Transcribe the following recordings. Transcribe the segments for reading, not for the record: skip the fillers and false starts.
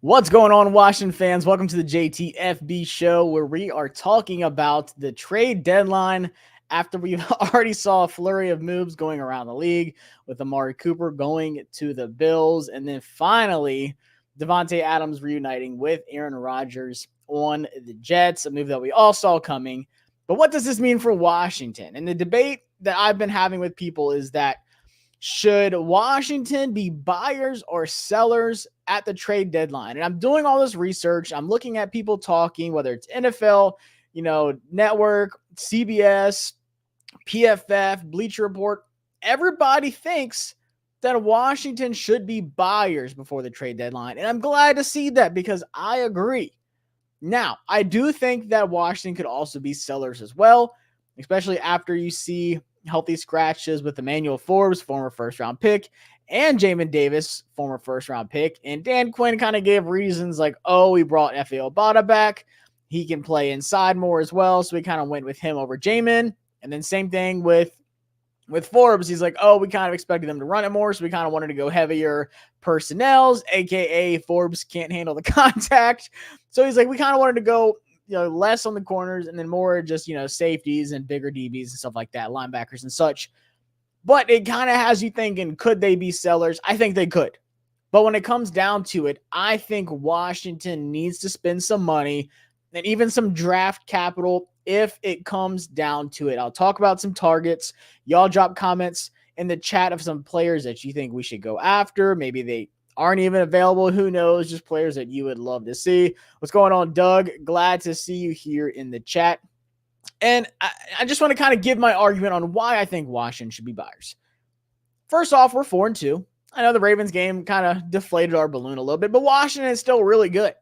What's going on, Washington fans? Welcome to the JTFB show, where we are talking about the trade deadline after we've already saw a flurry of moves going around the league, with Amari Cooper going to the Bills, and then finally Devontae Adams reuniting with Aaron Rodgers on the Jets, a move that we all saw coming. But what does this mean for Washington? And the debate that I've been having with people is that should Washington be buyers or sellers at the trade deadline? And I'm doing all this research. I'm looking at people talking, whether it's NFL, Network, CBS, PFF, Bleacher Report. Everybody thinks that Washington should be buyers before the trade deadline. And I'm glad to see that because I agree. Now, I do think that Washington could also be sellers as well, especially after you see healthy scratches with Emmanuel Forbes, former first-round pick, and Jamin Davis, former first-round pick. And Dan Quinn kind of gave reasons like, we brought Efe Obada back. He can play inside more as well, so we kind of went with him over Jamin. And then same thing with Forbes. He's like, we kind of expected them to run it more, so we kind of wanted to go heavier personnels, a.k.a. Forbes can't handle the contact. So he's like, we kind of wanted to go less on the corners and then more just, safeties and bigger DBs and stuff like that, linebackers and such. But it kind of has you thinking, could they be sellers? I think they could. But when it comes down to it, I think Washington needs to spend some money and even some draft capital if it comes down to it. I'll talk about some targets. Y'all drop comments in the chat of some players that you think we should go after. Maybe they aren't even available. Who knows? Just players that you would love to see. What's going on, Doug? Glad to see you here in the chat. And I just want to kind of give my argument on why I think Washington should be buyers. First off, we're 4-2. I know the Ravens game kind of deflated our balloon a little bit, but Washington is still really good.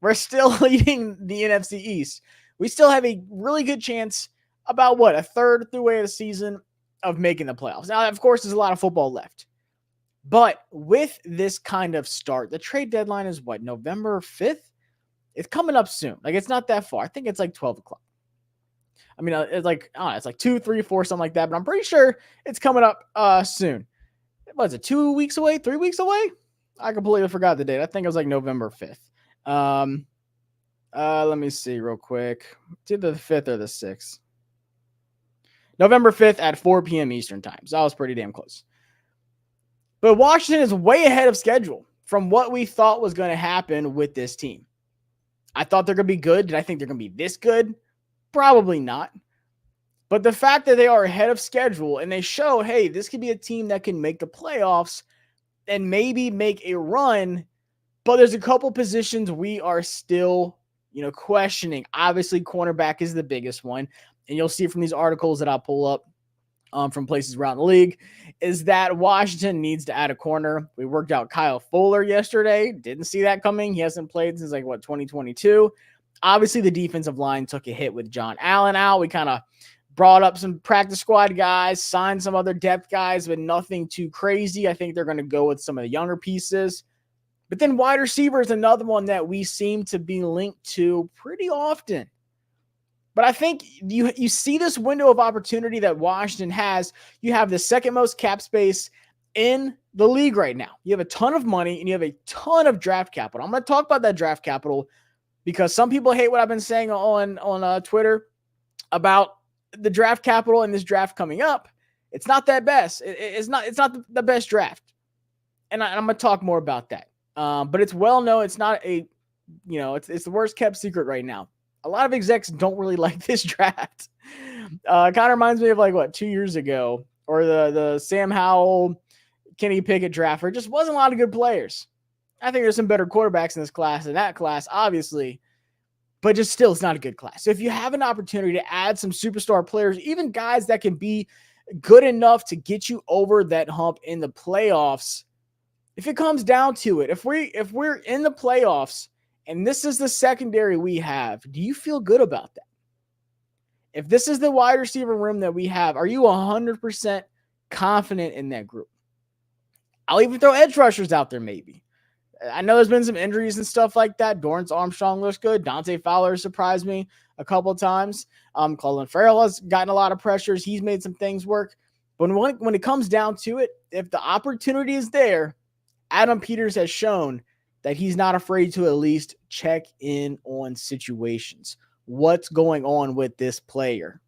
We're still leading the NFC East. We still have a really good chance, about a third through way of the season, of making the playoffs. Now, of course, there's a lot of football left. But with this kind of start, the trade deadline is November 5th? It's coming up soon. It's not that far. I think it's 12 o'clock. I mean, it's it's 2, 3, 4, something like that. But I'm pretty sure it's coming up soon. What is it, 2 weeks away? 3 weeks away? I completely forgot the date. I think it was November 5th. Let me see real quick. It's either the 5th or the 6th. November 5th at 4 p.m. Eastern time. So that was pretty damn close. But Washington is way ahead of schedule from what we thought was going to happen with this team. I thought they're going to be good. Did I think they're going to be this good? Probably not. But the fact that they are ahead of schedule and they show, hey, this could be a team that can make the playoffs and maybe make a run, but there's a couple positions we are still, questioning. Obviously, cornerback is the biggest one, and you'll see from these articles that I'll pull up from places around the league, is that Washington needs to add a corner. We worked out Kyle Fuller yesterday. Didn't see that coming. He hasn't played since 2022. Obviously, the defensive line took a hit with John Allen out. We kind of brought up some practice squad guys, signed some other depth guys, but nothing too crazy. I think they're going to go with some of the younger pieces. But then wide receiver is another one that we seem to be linked to pretty often. But I think you see this window of opportunity that Washington has. You have the second most cap space in the league right now. You have a ton of money and you have a ton of draft capital. I'm going to talk about that draft capital because some people hate what I've been saying on Twitter about the draft capital and this draft coming up. It's not that best. It's not the best draft. And I'm going to talk more about that. But it's well known. It's not it's the worst kept secret right now. A lot of execs don't really like this draft. Kind of reminds me of 2 years ago, or the Sam Howell, Kenny Pickett draft, where it just wasn't a lot of good players. I think there's some better quarterbacks in this class than that class, obviously, but just still, it's not a good class. So if you have an opportunity to add some superstar players, even guys that can be good enough to get you over that hump in the playoffs, if it comes down to it, if we're in the playoffs, and this is the secondary we have, do you feel good about that? If this is the wide receiver room that we have, are you 100% confident in that group? I'll even throw edge rushers out there maybe. I know there's been some injuries and stuff like that. Dorrance Armstrong looks good. Dante Fowler surprised me a couple of times. Colin Farrell has gotten a lot of pressures. He's made some things work. But when it comes down to it, if the opportunity is there, Adam Peters has shown that he's not afraid to at least check in on situations. What's going on with this player?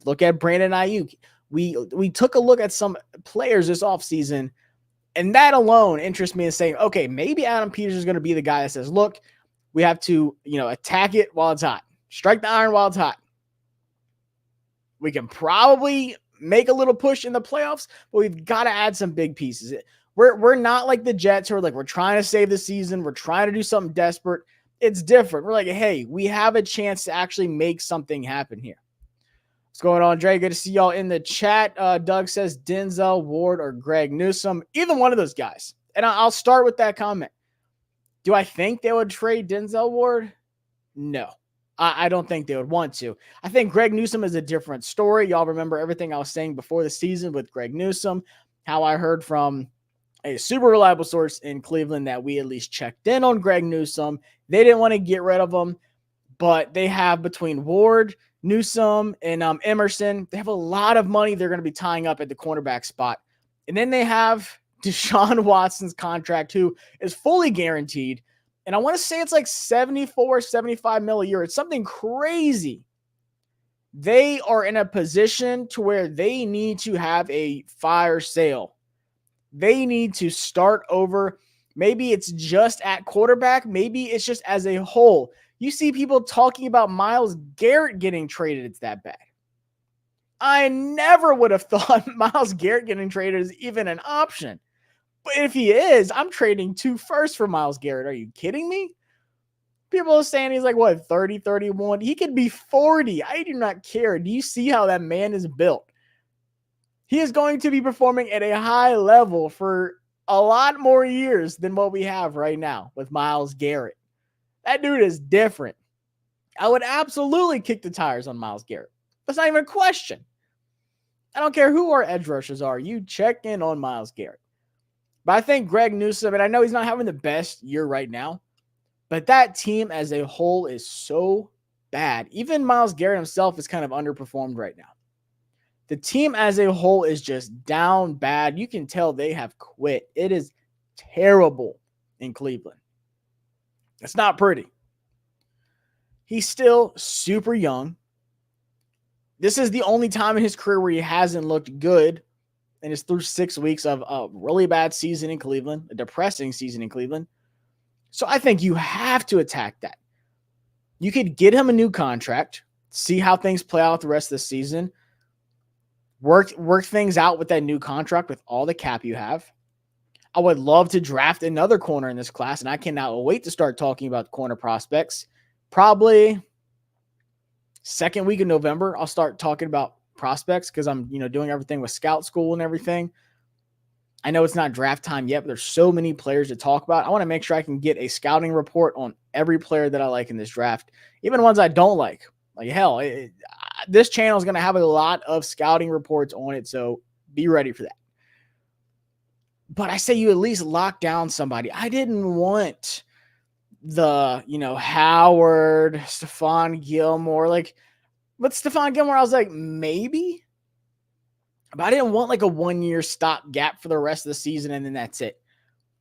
Look at Brandon Ayuk. We took a look at some players this offseason, and that alone interests me in saying, okay, maybe Adam Peters is going to be the guy that says, look, we have to, attack it while it's hot. Strike the iron while it's hot. We can probably make a little push in the playoffs, but we've got to add some big pieces. We're not like the Jets who are like, we're trying to save the season. We're trying to do something desperate. It's different. We're like, hey, we have a chance to actually make something happen here. What's going on, Dre? Good to see y'all in the chat. Doug says Denzel Ward or Greg Newsome. Either one of those guys. And I'll start with that comment. Do I think they would trade Denzel Ward? No. I don't think they would want to. I think Greg Newsome is a different story. Y'all remember everything I was saying before the season with Greg Newsome, how I heard from a super reliable source in Cleveland that we at least checked in on Greg Newsome. They didn't want to get rid of him, but they have between Ward, Newsome, and Emerson, they have a lot of money they're going to be tying up at the cornerback spot. And then they have Deshaun Watson's contract, who is fully guaranteed. And I want to say it's like 74, 75 mil a year. It's something crazy. They are in a position to where they need to have a fire sale. They need to start over. Maybe it's just at quarterback. Maybe it's just as a whole. You see people talking about Myles Garrett getting traded. It's that bad. I never would have thought Myles Garrett getting traded is even an option. But if he is, I'm trading 2 firsts for Myles Garrett. Are you kidding me? People are saying he's like, 30, 31? He could be 40. I do not care. Do you see how that man is built? He is going to be performing at a high level for a lot more years than what we have right now with Myles Garrett. That dude is different. I would absolutely kick the tires on Myles Garrett. That's not even a question. I don't care who our edge rushers are. You check in on Myles Garrett. But I think Greg Newsome, and I know he's not having the best year right now, but that team as a whole is so bad. Even Myles Garrett himself is kind of underperformed right now. The team as a whole is just down bad. You can tell they have quit. It is terrible in Cleveland. It's not pretty. He's still super young. This is the only time in his career where he hasn't looked good. And it's through 6 weeks of a really bad season in Cleveland, a depressing season in Cleveland. So I think you have to attack that. You could get him a new contract, see how things play out the rest of the season, work things out with that new contract with all the cap you have. I would love to draft another corner in this class, and I cannot wait to start talking about corner prospects. Probably second week of November, I'll start talking about prospects because I'm, doing everything with scout school and everything. I know it's not draft time yet, but there's so many players to talk about. I want to make sure I can get a scouting report on every player that I like in this draft, even ones I don't like. Like, hell, this channel is going to have a lot of scouting reports on it, so be ready for that. But I say you at least lock down somebody. I didn't want the, Howard, Stephon Gilmore. But Stephon Gilmore, I was like, maybe. But I didn't want like a 1-year stopgap for the rest of the season, and then that's it.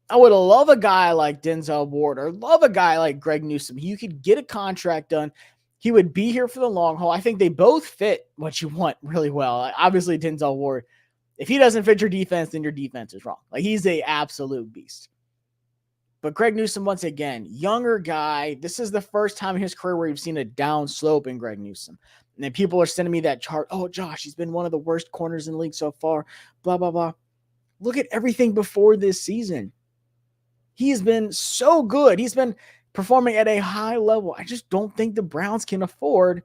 I would love a guy like Denzel Ward or love a guy like Greg Newsome. You could get a contract done. He would be here for the long haul. I think they both fit what you want really well. Obviously, Denzel Ward, if he doesn't fit your defense, then your defense is wrong. He's an absolute beast. But Greg Newsome, once again, younger guy. This is the first time in his career where you've seen a down slope in Greg Newsome. And then people are sending me that chart. Oh, Josh, he's been one of the worst corners in the league so far. Blah, blah, blah. Look at everything before this season. He's been so good. He's been performing at a high level. I just don't think the Browns can afford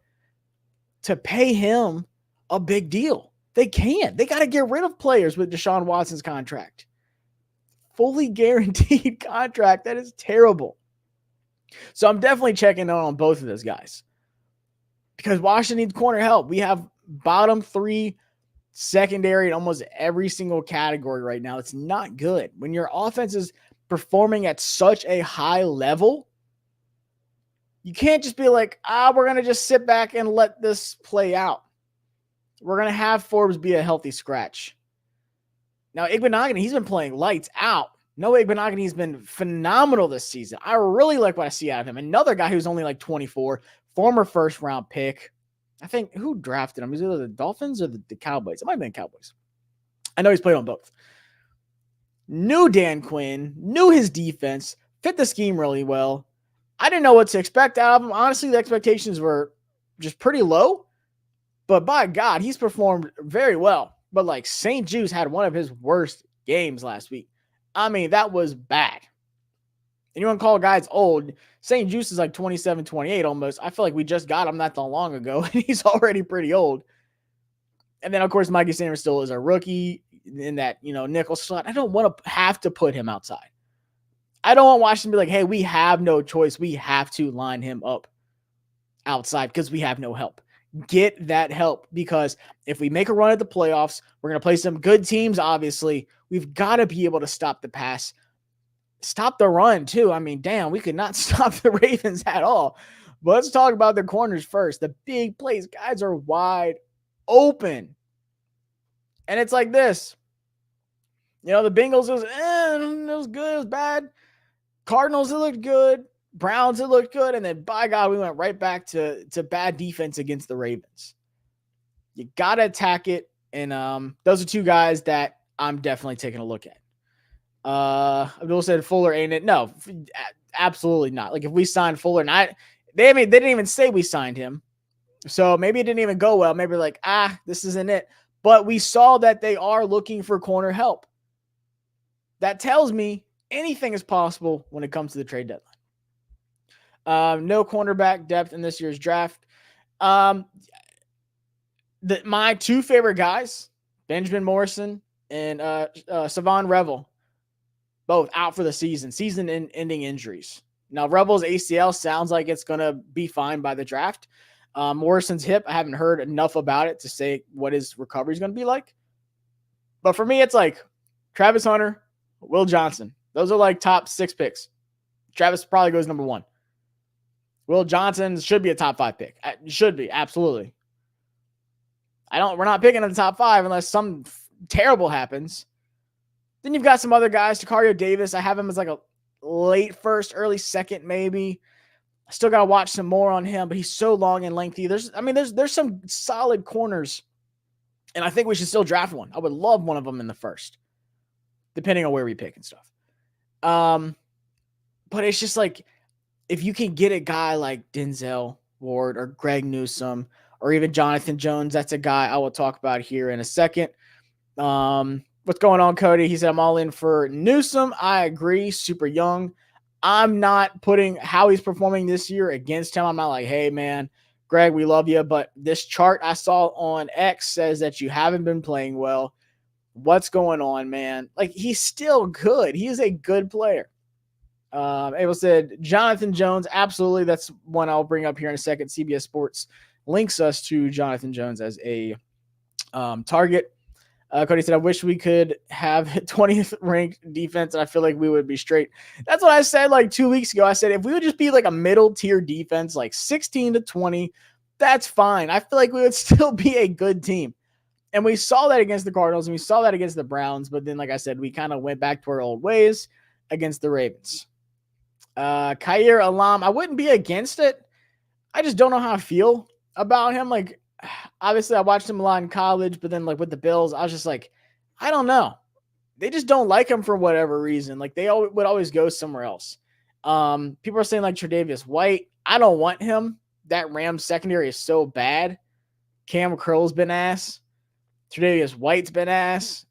to pay him a big deal. They can't. They got to get rid of players with Deshaun Watson's contract. Fully guaranteed contract. That is terrible. So I'm definitely checking on both of those guys because Washington needs corner help. We have bottom 3 secondary in almost every single category right now. It's not good. When your offense is performing at such a high level, you can't just be like, we're going to just sit back and let this play out. We're going to have Forbes be a healthy scratch. Now, Iguanagana, he's been playing lights out. Noah Igbenogany has been phenomenal this season. I really like what I see out of him. Another guy who's only like 24, former first-round pick. I think who drafted him? Is it the Dolphins or the Cowboys? It might have been Cowboys. I know he's played on both. Knew Dan Quinn, knew his defense, fit the scheme really well. I didn't know what to expect out of him. Honestly, the expectations were just pretty low. But by God, he's performed very well. But like St. Juice had one of his worst games last week. I mean, that was bad. And you want to call guys old. St. Juice is like 27, 28 almost. I feel like we just got him not that long ago, and he's already pretty old. And then, of course, Mikey Sanders still is a rookie in that, nickel slot. I don't want to have to put him outside. I don't want Washington to be like, hey, we have no choice. We have to line him up outside because we have no help. Get that help, because if we make a run at the playoffs, we're going to play some good teams, obviously. We've got to be able to stop the pass. Stop the run, too. I mean, damn, we could not stop the Ravens at all. But let's talk about the corners first. The big plays. Guys are wide open. And it's like this. The Bengals, it was good, it was bad. Cardinals, it looked good. Browns, it looked good. And then, by God, we went right back to bad defense against the Ravens. You got to attack it. And those are two guys that I'm definitely taking a look at. Abdul said Fuller ain't it. No, absolutely not. Like if we signed Fuller, they didn't even say we signed him. So maybe it didn't even go well. Maybe like, this isn't it. But we saw that they are looking for corner help. That tells me anything is possible when it comes to the trade deadline. No cornerback depth in this year's draft. My two favorite guys, Benjamin Morrison and Savon Revel, both out for the season-ending injuries. Now, Revel's ACL sounds like it's going to be fine by the draft. Morrison's hip, I haven't heard enough about it to say what his recovery is going to be like. But for me, it's like Travis Hunter, Will Johnson. Those are like top 6 picks. Travis probably goes number 1. Will Johnson should be a top 5 pick. Should be, absolutely. We're not picking in the top 5 unless something terrible happens. Then you've got some other guys. Tacario Davis, I have him as like a late first, early second, maybe. I still got to watch some more on him, but he's so long and lengthy. There's some solid corners, and I think we should still draft one. I would love one of them in the first, depending on where we pick and stuff. But it's just like, if you can get a guy like Denzel Ward or Greg Newsome or even Jonathan Jones, that's a guy I will talk about here in a second. What's going on, Cody? He said, I'm all in for Newsome. I agree. Super young. I'm not putting how he's performing this year against him. I'm not like, hey, man, Greg, we love you. But this chart I saw on X says that you haven't been playing well. What's going on, man? Like, he's still good. He is a good player. Abel said, Jonathan Jones. Absolutely. That's one I'll bring up here in a second. CBS Sports links us to Jonathan Jones as a target. Cody said, I wish we could have 20th ranked defense, and I feel like we would be straight. That's what I said like 2 weeks ago. I said, if we would just be like a middle tier defense, like 16 to 20, that's fine. I feel like we would still be a good team. And we saw that against the Cardinals, and we saw that against the Browns. But then, like I said, we kind of went back to our old ways against the Ravens. Khair Alam, I wouldn't be against it. I just don't know how I feel about him. Like, obviously, I watched him a lot in college, but then, like, with the Bills, I was just like, I don't know. They just don't like him for whatever reason. Like, they would always go somewhere else. People are saying, like, Tre'Davious White. I don't want him. That Rams secondary is so bad. Cam Curl's been ass. Tre'Davious White's been ass.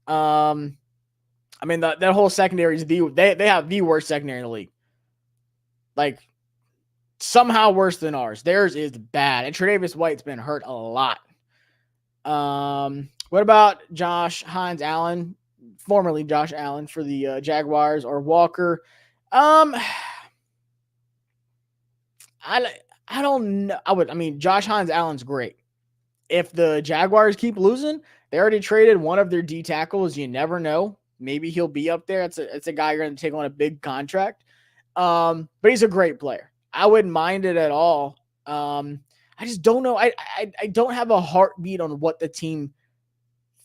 I mean, that whole secondary is they have the worst secondary in the league. Like, somehow worse than ours. Theirs is bad. And Tre'Davious White's been hurt a lot. What about Josh Hines-Allen, formerly Josh Allen for the Jaguars, or Walker? I don't know. Josh Hines-Allen's great. If the Jaguars keep losing, they already traded one of their D tackles. You never know. Maybe he'll be up there. It's a guy you're going to take on a big contract. But he's a great player. I wouldn't mind it at all. I just don't know. I don't have a heartbeat on what the team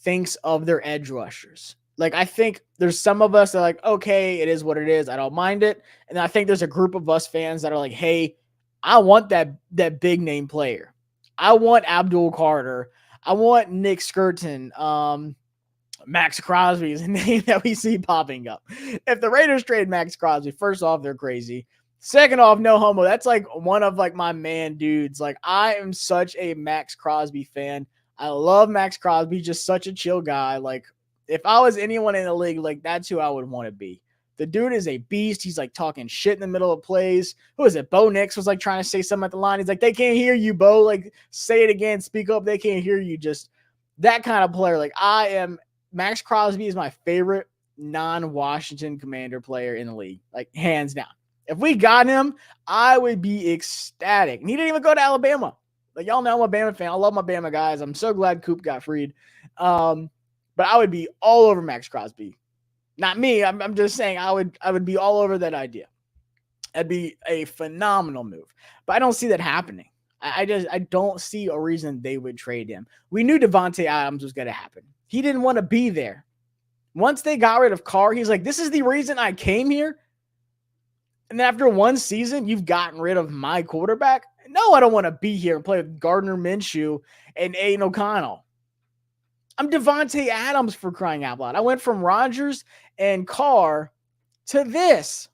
thinks of their edge rushers. Like, I think there's some of us that are like, okay, it is what it is. I don't mind it. And I think there's a group of us fans that are like, hey, I want that big name player. I want Abdul Carter. I want Nick Skirton. Max Crosby is a name that we see popping up. If the Raiders trade Max Crosby, first off, they're crazy. Second off, no homo. That's like one of like my man dudes. Like, I am such a Max Crosby fan. I love Max Crosby, just such a chill guy. Like, if I was anyone in the league, like, that's who I would want to be. The dude is a beast. He's like talking shit in the middle of plays. Who is it? Bo Nix was like trying to say something at the line. He's like, they can't hear you, Bo. Like, say it again. Speak up. They can't hear you. Just that kind of player. Like, Max Crosby is my favorite non-Washington Commander player in the league, like hands down. If we got him, I would be ecstatic. And he didn't even go to Alabama. Like, y'all know I'm a Bama fan. I love my Bama guys. I'm so glad Coop got freed. But I would be all over Max Crosby. Not me. I'm just saying I would be all over that idea. That'd be a phenomenal move. But I don't see that happening. I don't see a reason they would trade him. We knew Devontae Adams was going to happen. He didn't want to be there. Once they got rid of Carr, he's like, this is the reason I came here. And then after one season, you've gotten rid of my quarterback. No, I don't want to be here and play with Gardner Minshew and Aiden O'Connell. I'm Devontae Adams, for crying out loud. I went from Rodgers and Carr to this.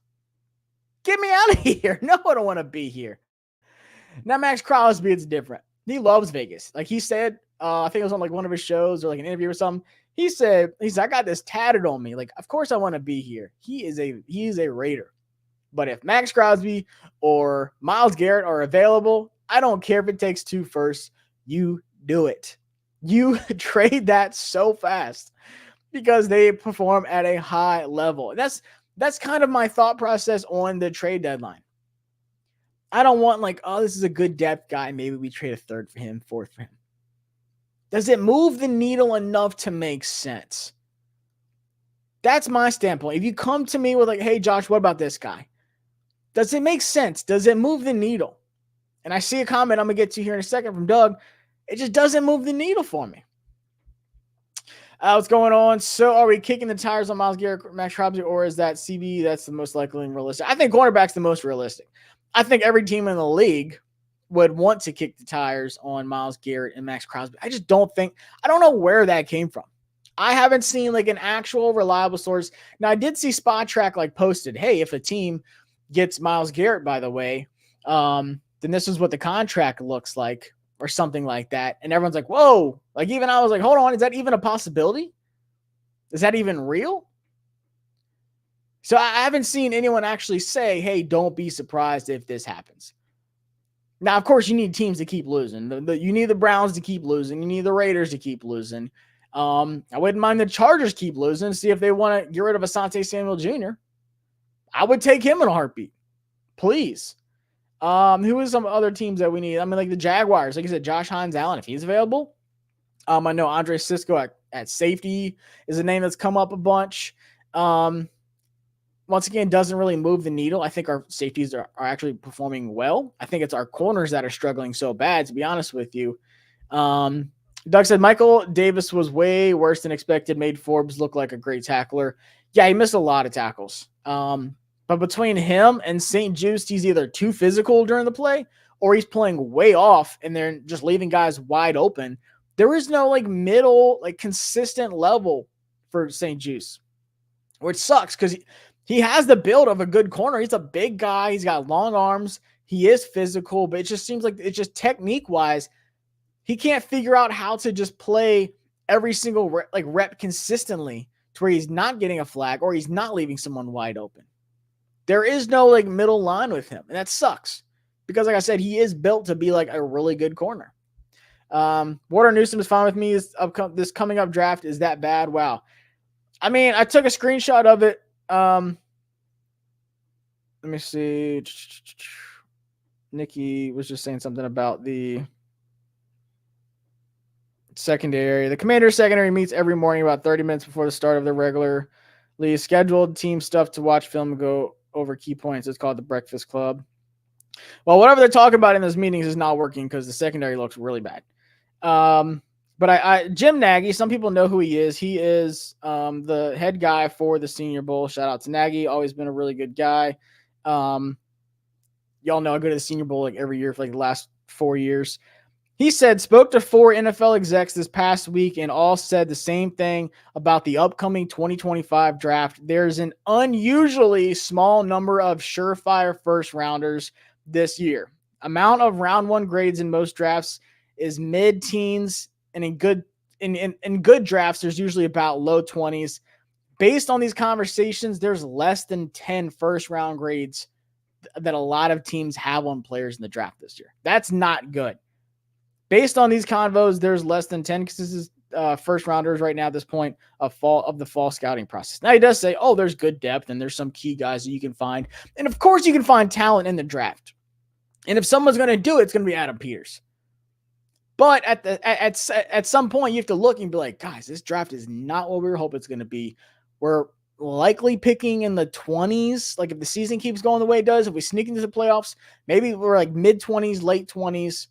Get me out of here. No, I don't want to be here. Now, Max Crosby, it's different. He loves Vegas. Like he said, I think it was on like one of his shows or like an interview or something. He said, I got this tatted on me. Like, of course I want to be here. He is a Raider. But if Max Crosby or Myles Garrett are available, I don't care if it takes 2 firsts. You do it. You trade that so fast because they perform at a high level. That's kind of my thought process on the trade deadline. I don't want like, oh, this is a good depth guy. Maybe we trade a 3rd for him, 4th for him. Does it move the needle enough to make sense? That's my standpoint. If you come to me with like, hey, Josh, what about this guy? Does it make sense? Does it move the needle? And I see a comment I'm going to get to here in a second from Doug. It just doesn't move the needle for me. What's going on? So are we kicking the tires on Myles Garrett, Max Crosby, or is that CB that's the most likely and realistic? I think cornerback's the most realistic. I think every team in the league would want to kick the tires on Myles Garrett and Max Crosby. I don't know where that came from. I haven't seen like an actual reliable source. Now, I did see Spot Track like posted, hey, if a team gets Myles Garrett, by the way, then this is what the contract looks like or something like that. And everyone's like, whoa. Like, even I was like, hold on, is that even a possibility? Is that even real? So I haven't seen anyone actually say, hey, don't be surprised if this happens. Now, of course, you need teams to keep losing. You need the Browns to keep losing. You need the Raiders to keep losing. I wouldn't mind the Chargers keep losing, see if they want to get rid of Asante Samuel Jr. I would take him in a heartbeat. Please. Who is some other teams that we need? I mean, like the Jaguars. Like I said, Josh Hines-Allen, if he's available. I know Andre Cisco at safety is a name that's come up a bunch. Once again, doesn't really move the needle. I think our safeties are actually performing well. I think it's our corners that are struggling so bad, to be honest with you. Doug said, Michael Davis was way worse than expected, made Forbes look like a great tackler. Yeah, he missed a lot of tackles. But between him and St. Juste, he's either too physical during the play or he's playing way off and they're just leaving guys wide open. There is no like middle, like consistent level for St. Juste, which sucks because he has the build of a good corner. He's a big guy. He's got long arms. He is physical, but it just seems like it's just technique-wise, he can't figure out how to just play every single rep consistently to where he's not getting a flag or he's not leaving someone wide open. There is no like middle line with him, and that sucks because, like I said, he is built to be like a really good corner. Warder Newsom is fine with me. This coming up draft is that bad? Wow. I mean, I took a screenshot of it. Let me see. Nikki was just saying something about the secondary. The Commander's secondary meets every morning about 30 minutes before the start of the regularly scheduled team stuff to watch film and go over key points. It's called the Breakfast Club. Well, whatever they're talking about in those meetings is not working because the secondary looks really bad. But Jim Nagy, some people know who he is. He is the head guy for the Senior Bowl. Shout out to Nagy, always been a really good guy. Y'all know I go to the Senior Bowl like every year for like the last 4 years. He said, spoke to 4 NFL execs this past week and all said the same thing about the upcoming 2025 draft. There's an unusually small number of surefire first rounders this year. Amount of round 1 grades in most drafts is mid-teens, and in good drafts, there's usually about low 20s. Based on these conversations, there's less than 10 first round grades that a lot of teams have on players in the draft this year. That's not good. Based on these convos, there's less than 10 because this is first rounders right now at this point of the fall scouting process. Now he does say, oh, there's good depth and there's some key guys that you can find. And of course you can find talent in the draft. And if someone's going to do it, it's going to be Adam Peters. But at some point you have to look and be like, guys, this draft is not what we were hoping it's going to be. We're likely picking in the 20s. Like if the season keeps going the way it does, if we sneak into the playoffs, maybe we're like mid-20s, late 20s.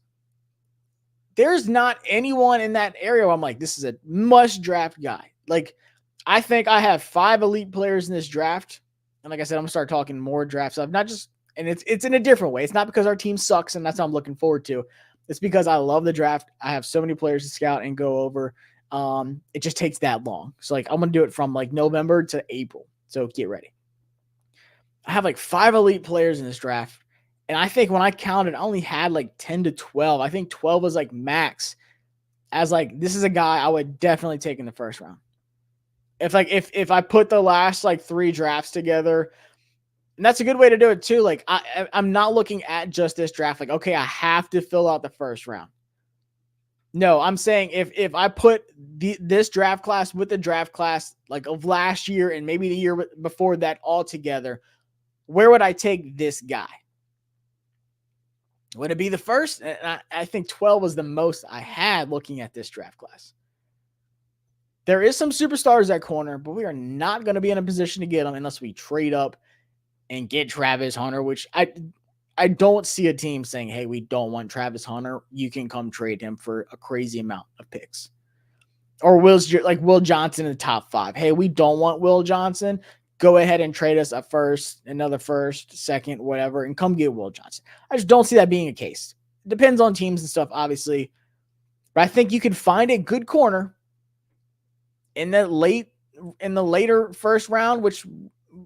There's not anyone in that area where I'm like, this is a must-draft guy. Like, I think I have 5 elite players in this draft. And like I said, I'm going to start talking more draft stuff. Not just, and it's in a different way. It's not because our team sucks and that's what I'm looking forward to. It's because I love the draft. I have so many players to scout and go over. It just takes that long. So like I'm going to do it from like November to April. So get ready. I have like 5 elite players in this draft. And I think when I counted, I only had like 10 to 12. I think 12 was like max. As like, this is a guy I would definitely take in the first round. If I put the last like 3 drafts together, and that's a good way to do it too. Like I'm not looking at just this draft. Like, okay, I have to fill out the first round. No, I'm saying if I put this draft class with the draft class like of last year and maybe the year before that all together, where would I take this guy? Would it be the first? I think 12 was the most I had looking at this draft class. There is some superstars at corner, but we are not going to be in a position to get them unless we trade up and get Travis Hunter, which I don't see a team saying, hey, we don't want Travis Hunter. You can come trade him for a crazy amount of picks. Or Will Johnson in the top 5. Hey, we don't want Will Johnson. Go ahead and trade us a first, another first, second, whatever, and come get Will Johnson. I just don't see that being a case. It depends on teams and stuff, obviously. But I think you can find a good corner in the later first round, which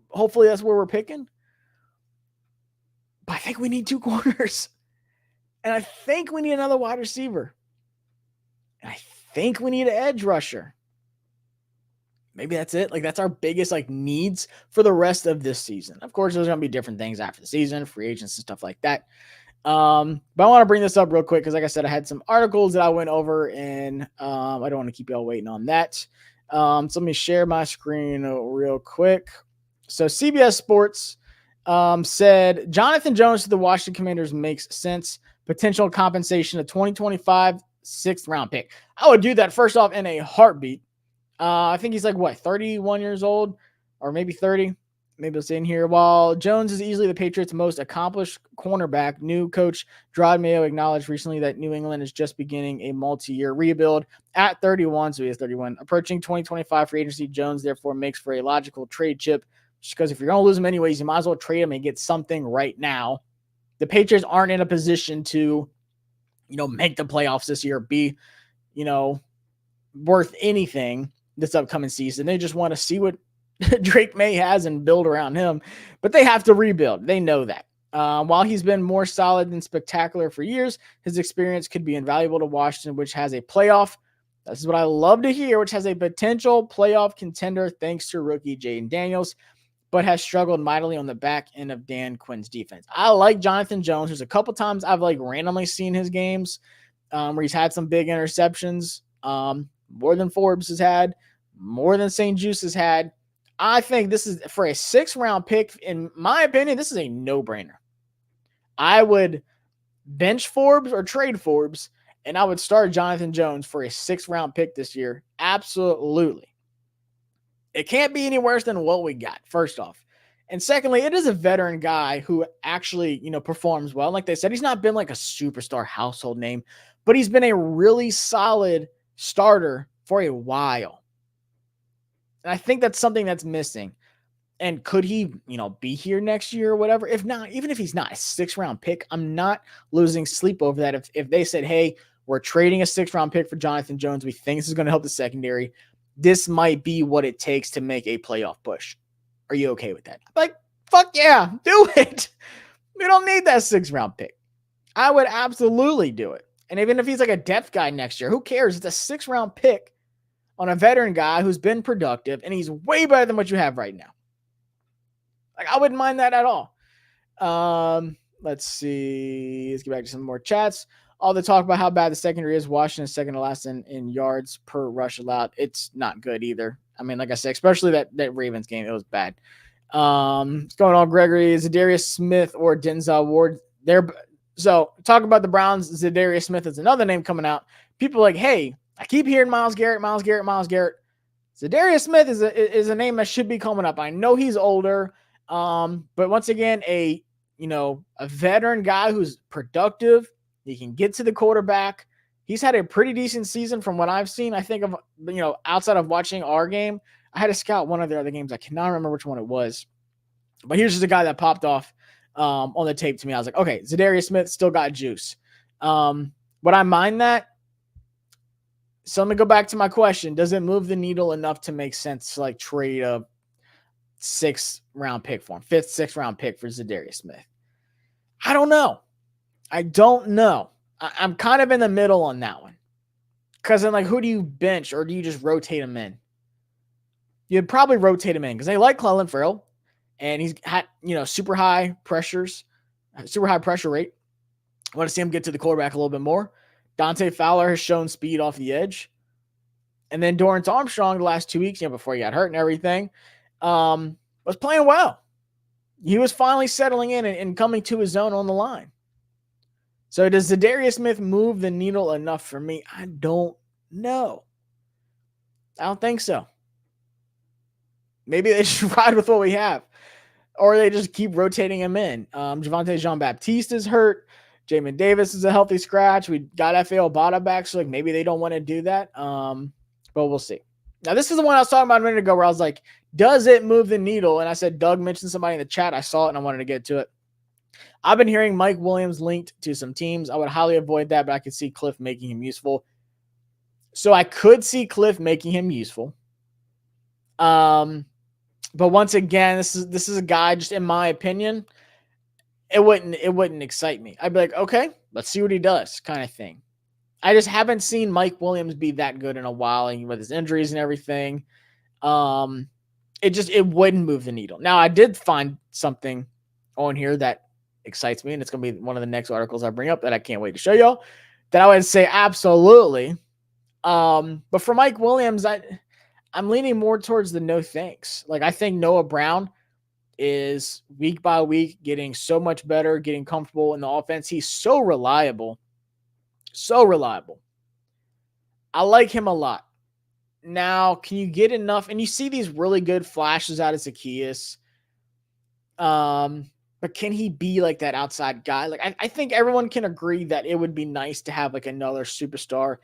hopefully that's where we're picking. But I think we need 2 corners. And I think we need another wide receiver. And I think we need an edge rusher. Maybe that's it. Like that's our biggest like needs for the rest of this season. Of course, there's going to be different things after the season, free agents and stuff like that. But I want to bring this up real quick because like I said, I had some articles that I went over and I don't want to keep y'all waiting on that. So let me share my screen real quick. So CBS Sports said Jonathan Jones to the Washington Commanders makes sense. Potential compensation of 2025 6th round pick. I would do that first off in a heartbeat. I think he's like, 31 years old or maybe 30. Maybe it's in here. While Jones is easily the Patriots' most accomplished cornerback, new coach Gerard Mayo acknowledged recently that New England is just beginning a multi-year rebuild at 31. So he is 31. Approaching 2025 free agency, Jones therefore makes for a logical trade chip just because if you're going to lose him anyways, you might as well trade him and get something right now. The Patriots aren't in a position to, make the playoffs this year, be, worth anything this upcoming season. They just want to see what Drake May has and build around him, but they have to rebuild. They know that. While he's been more solid than spectacular for years, his experience could be invaluable to Washington, which has a playoff. This is what I love to hear, which has a potential playoff contender thanks to rookie Jaden Daniels, but has struggled mightily on the back end of Dan Quinn's defense. I like Jonathan Jones. There's a couple times I've randomly seen his games where he's had some big interceptions, more than Forbes has had, more than St. Juice has had. I think this is for a 6th round pick. In my opinion, this is a no-brainer. I would bench Forbes or trade Forbes, and I would start Jonathan Jones for a 6th round pick this year. Absolutely. It can't be any worse than what we got, first off. And secondly, it is a veteran guy who actually, performs well. Like they said, he's not been like a superstar household name, but he's been a really solid starter for a while. And I think that's something that's missing. And could he, be here next year or whatever? If not, even if he's not a 6th-round pick, I'm not losing sleep over that. If they said, hey, we're trading a 6th-round pick for Jonathan Jones, we think this is going to help the secondary, this might be what it takes to make a playoff push. Are you okay with that? Like, fuck yeah, do it. We don't need that 6th-round pick. I would absolutely do it. And even if he's like a depth guy next year, who cares? It's a 6th-round pick on a veteran guy who's been productive, and he's way better than what you have right now. Like, I wouldn't mind that at all. Let's see. Let's get back to some more chats. All the talk about how bad the secondary is. Washington's second to last in yards per rush allowed. It's not good either. I mean, like I said, especially that Ravens game, it was bad. What's going on, Gregory? Zadarius Smith or Denzel Ward? So talk about the Browns. Zadarius Smith is another name coming out. People are like, hey, I keep hearing Myles Garrett. Zadarius Smith is a name that should be coming up. I know he's older. But once again, a veteran guy who's productive. He can get to the quarterback. He's had a pretty decent season from what I've seen. I think of, outside of watching our game, I had to scout one of the other games. I cannot remember which one it was, but here's just a guy that popped off, on the tape to me. I was like, okay, Zadarius Smith still got juice. Would I mind that? So let me go back to my question. Does it move the needle enough to make sense to like trade a 6th-round pick for him, 5th, 6th-round pick for Zadarius Smith? I don't know. I'm kind of in the middle on that one. Because then, like, who do you bench, or do you just rotate him in? You'd probably rotate him in because they like Clelin Ferrell, and he's had, super high pressure rate. I want to see him get to the quarterback a little bit more. Dante Fowler has shown speed off the edge. And then Dorrance Armstrong the last 2 weeks, before he got hurt and everything, was playing well. He was finally settling in and coming to his own on the line. So does Zadarius Smith move the needle enough for me? I don't know. I don't think so. Maybe they should ride with what we have. Or they just keep rotating him in. Javonte Jean-Baptiste is hurt. Jamin Davis is a healthy scratch. We got F.A. Obata back, so maybe they don't want to do that. But we'll see. Now, this is the one I was talking about a minute ago where I was like, does it move the needle? And I said, Doug mentioned somebody in the chat. I saw it and I wanted to get to it. I've been hearing Mike Williams linked to some teams. I would highly avoid that, but I could see Cliff making him useful. So I could see Cliff making him useful. But once again, this is a guy, just in my opinion, it wouldn't excite me. I'd be like, okay, let's see what he does, kind of thing. I just haven't seen Mike Williams be that good in a while, and with his injuries and everything. It wouldn't move the needle. Now, I did find something on here that excites me, and it's going to be one of the next articles I bring up that I can't wait to show y'all, that I would say absolutely. But for Mike Williams, I'm leaning more towards the no thanks. Like, I think Noah Brown is week by week getting so much better, getting comfortable in the offense. He's so reliable. So reliable. I like him a lot. Now, can you get enough? And you see these really good flashes out of Zacchaeus. But can he be like that outside guy? Like, I think everyone can agree that it would be nice to have like another superstar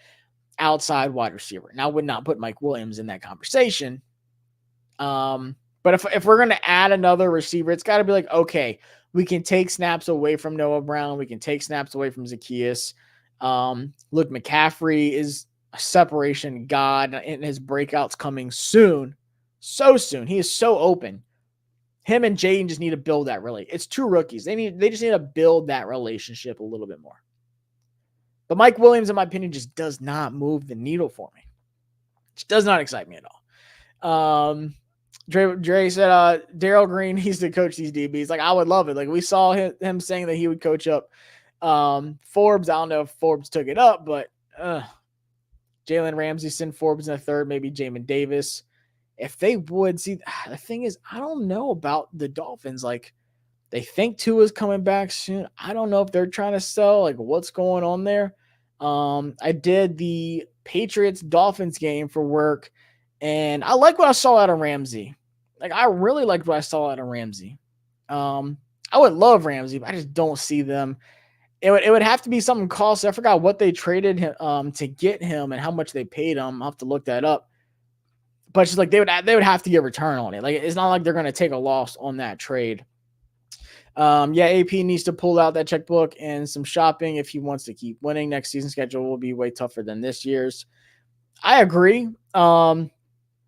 outside wide receiver. Now, I would not put Mike Williams in that conversation. But if we're going to add another receiver, it's got to be like, okay, we can take snaps away from Noah Brown. We can take snaps away from Zacchaeus. Look, McCaffrey is a separation god, and his breakout's coming soon. So soon. He is so open. Him and Jaden just need to build that really. It's two rookies. They just need to build that relationship a little bit more. But Mike Williams, in my opinion, just does not move the needle for me. Just does not excite me at all. Dre said, Darryl Green needs to coach these DBs. Like, I would love it. Like, we saw him saying that he would coach up Forbes. I don't know if Forbes took it up, but Jalen Ramsey, send Forbes in the third, maybe Jamin Davis. If they would, see, the thing is, I don't know about the Dolphins. Like, they think Tua's coming back soon. I don't know if they're trying to sell, like, what's going on there. I did the Patriots-Dolphins game for work, and I like what I saw out of Ramsey. Like, I really liked what I saw out of Ramsey. I would love Ramsey, but I just don't see them It would have to be something costly. I forgot what they traded him to get him and how much they paid him. I'll have to look that up. But it's just like they would have to get a return on it. Like it's not like they're going to take a loss on that trade. Yeah, AP needs to pull out that checkbook and some shopping if he wants to keep winning. Next season schedule will be way tougher than this year's. I agree. But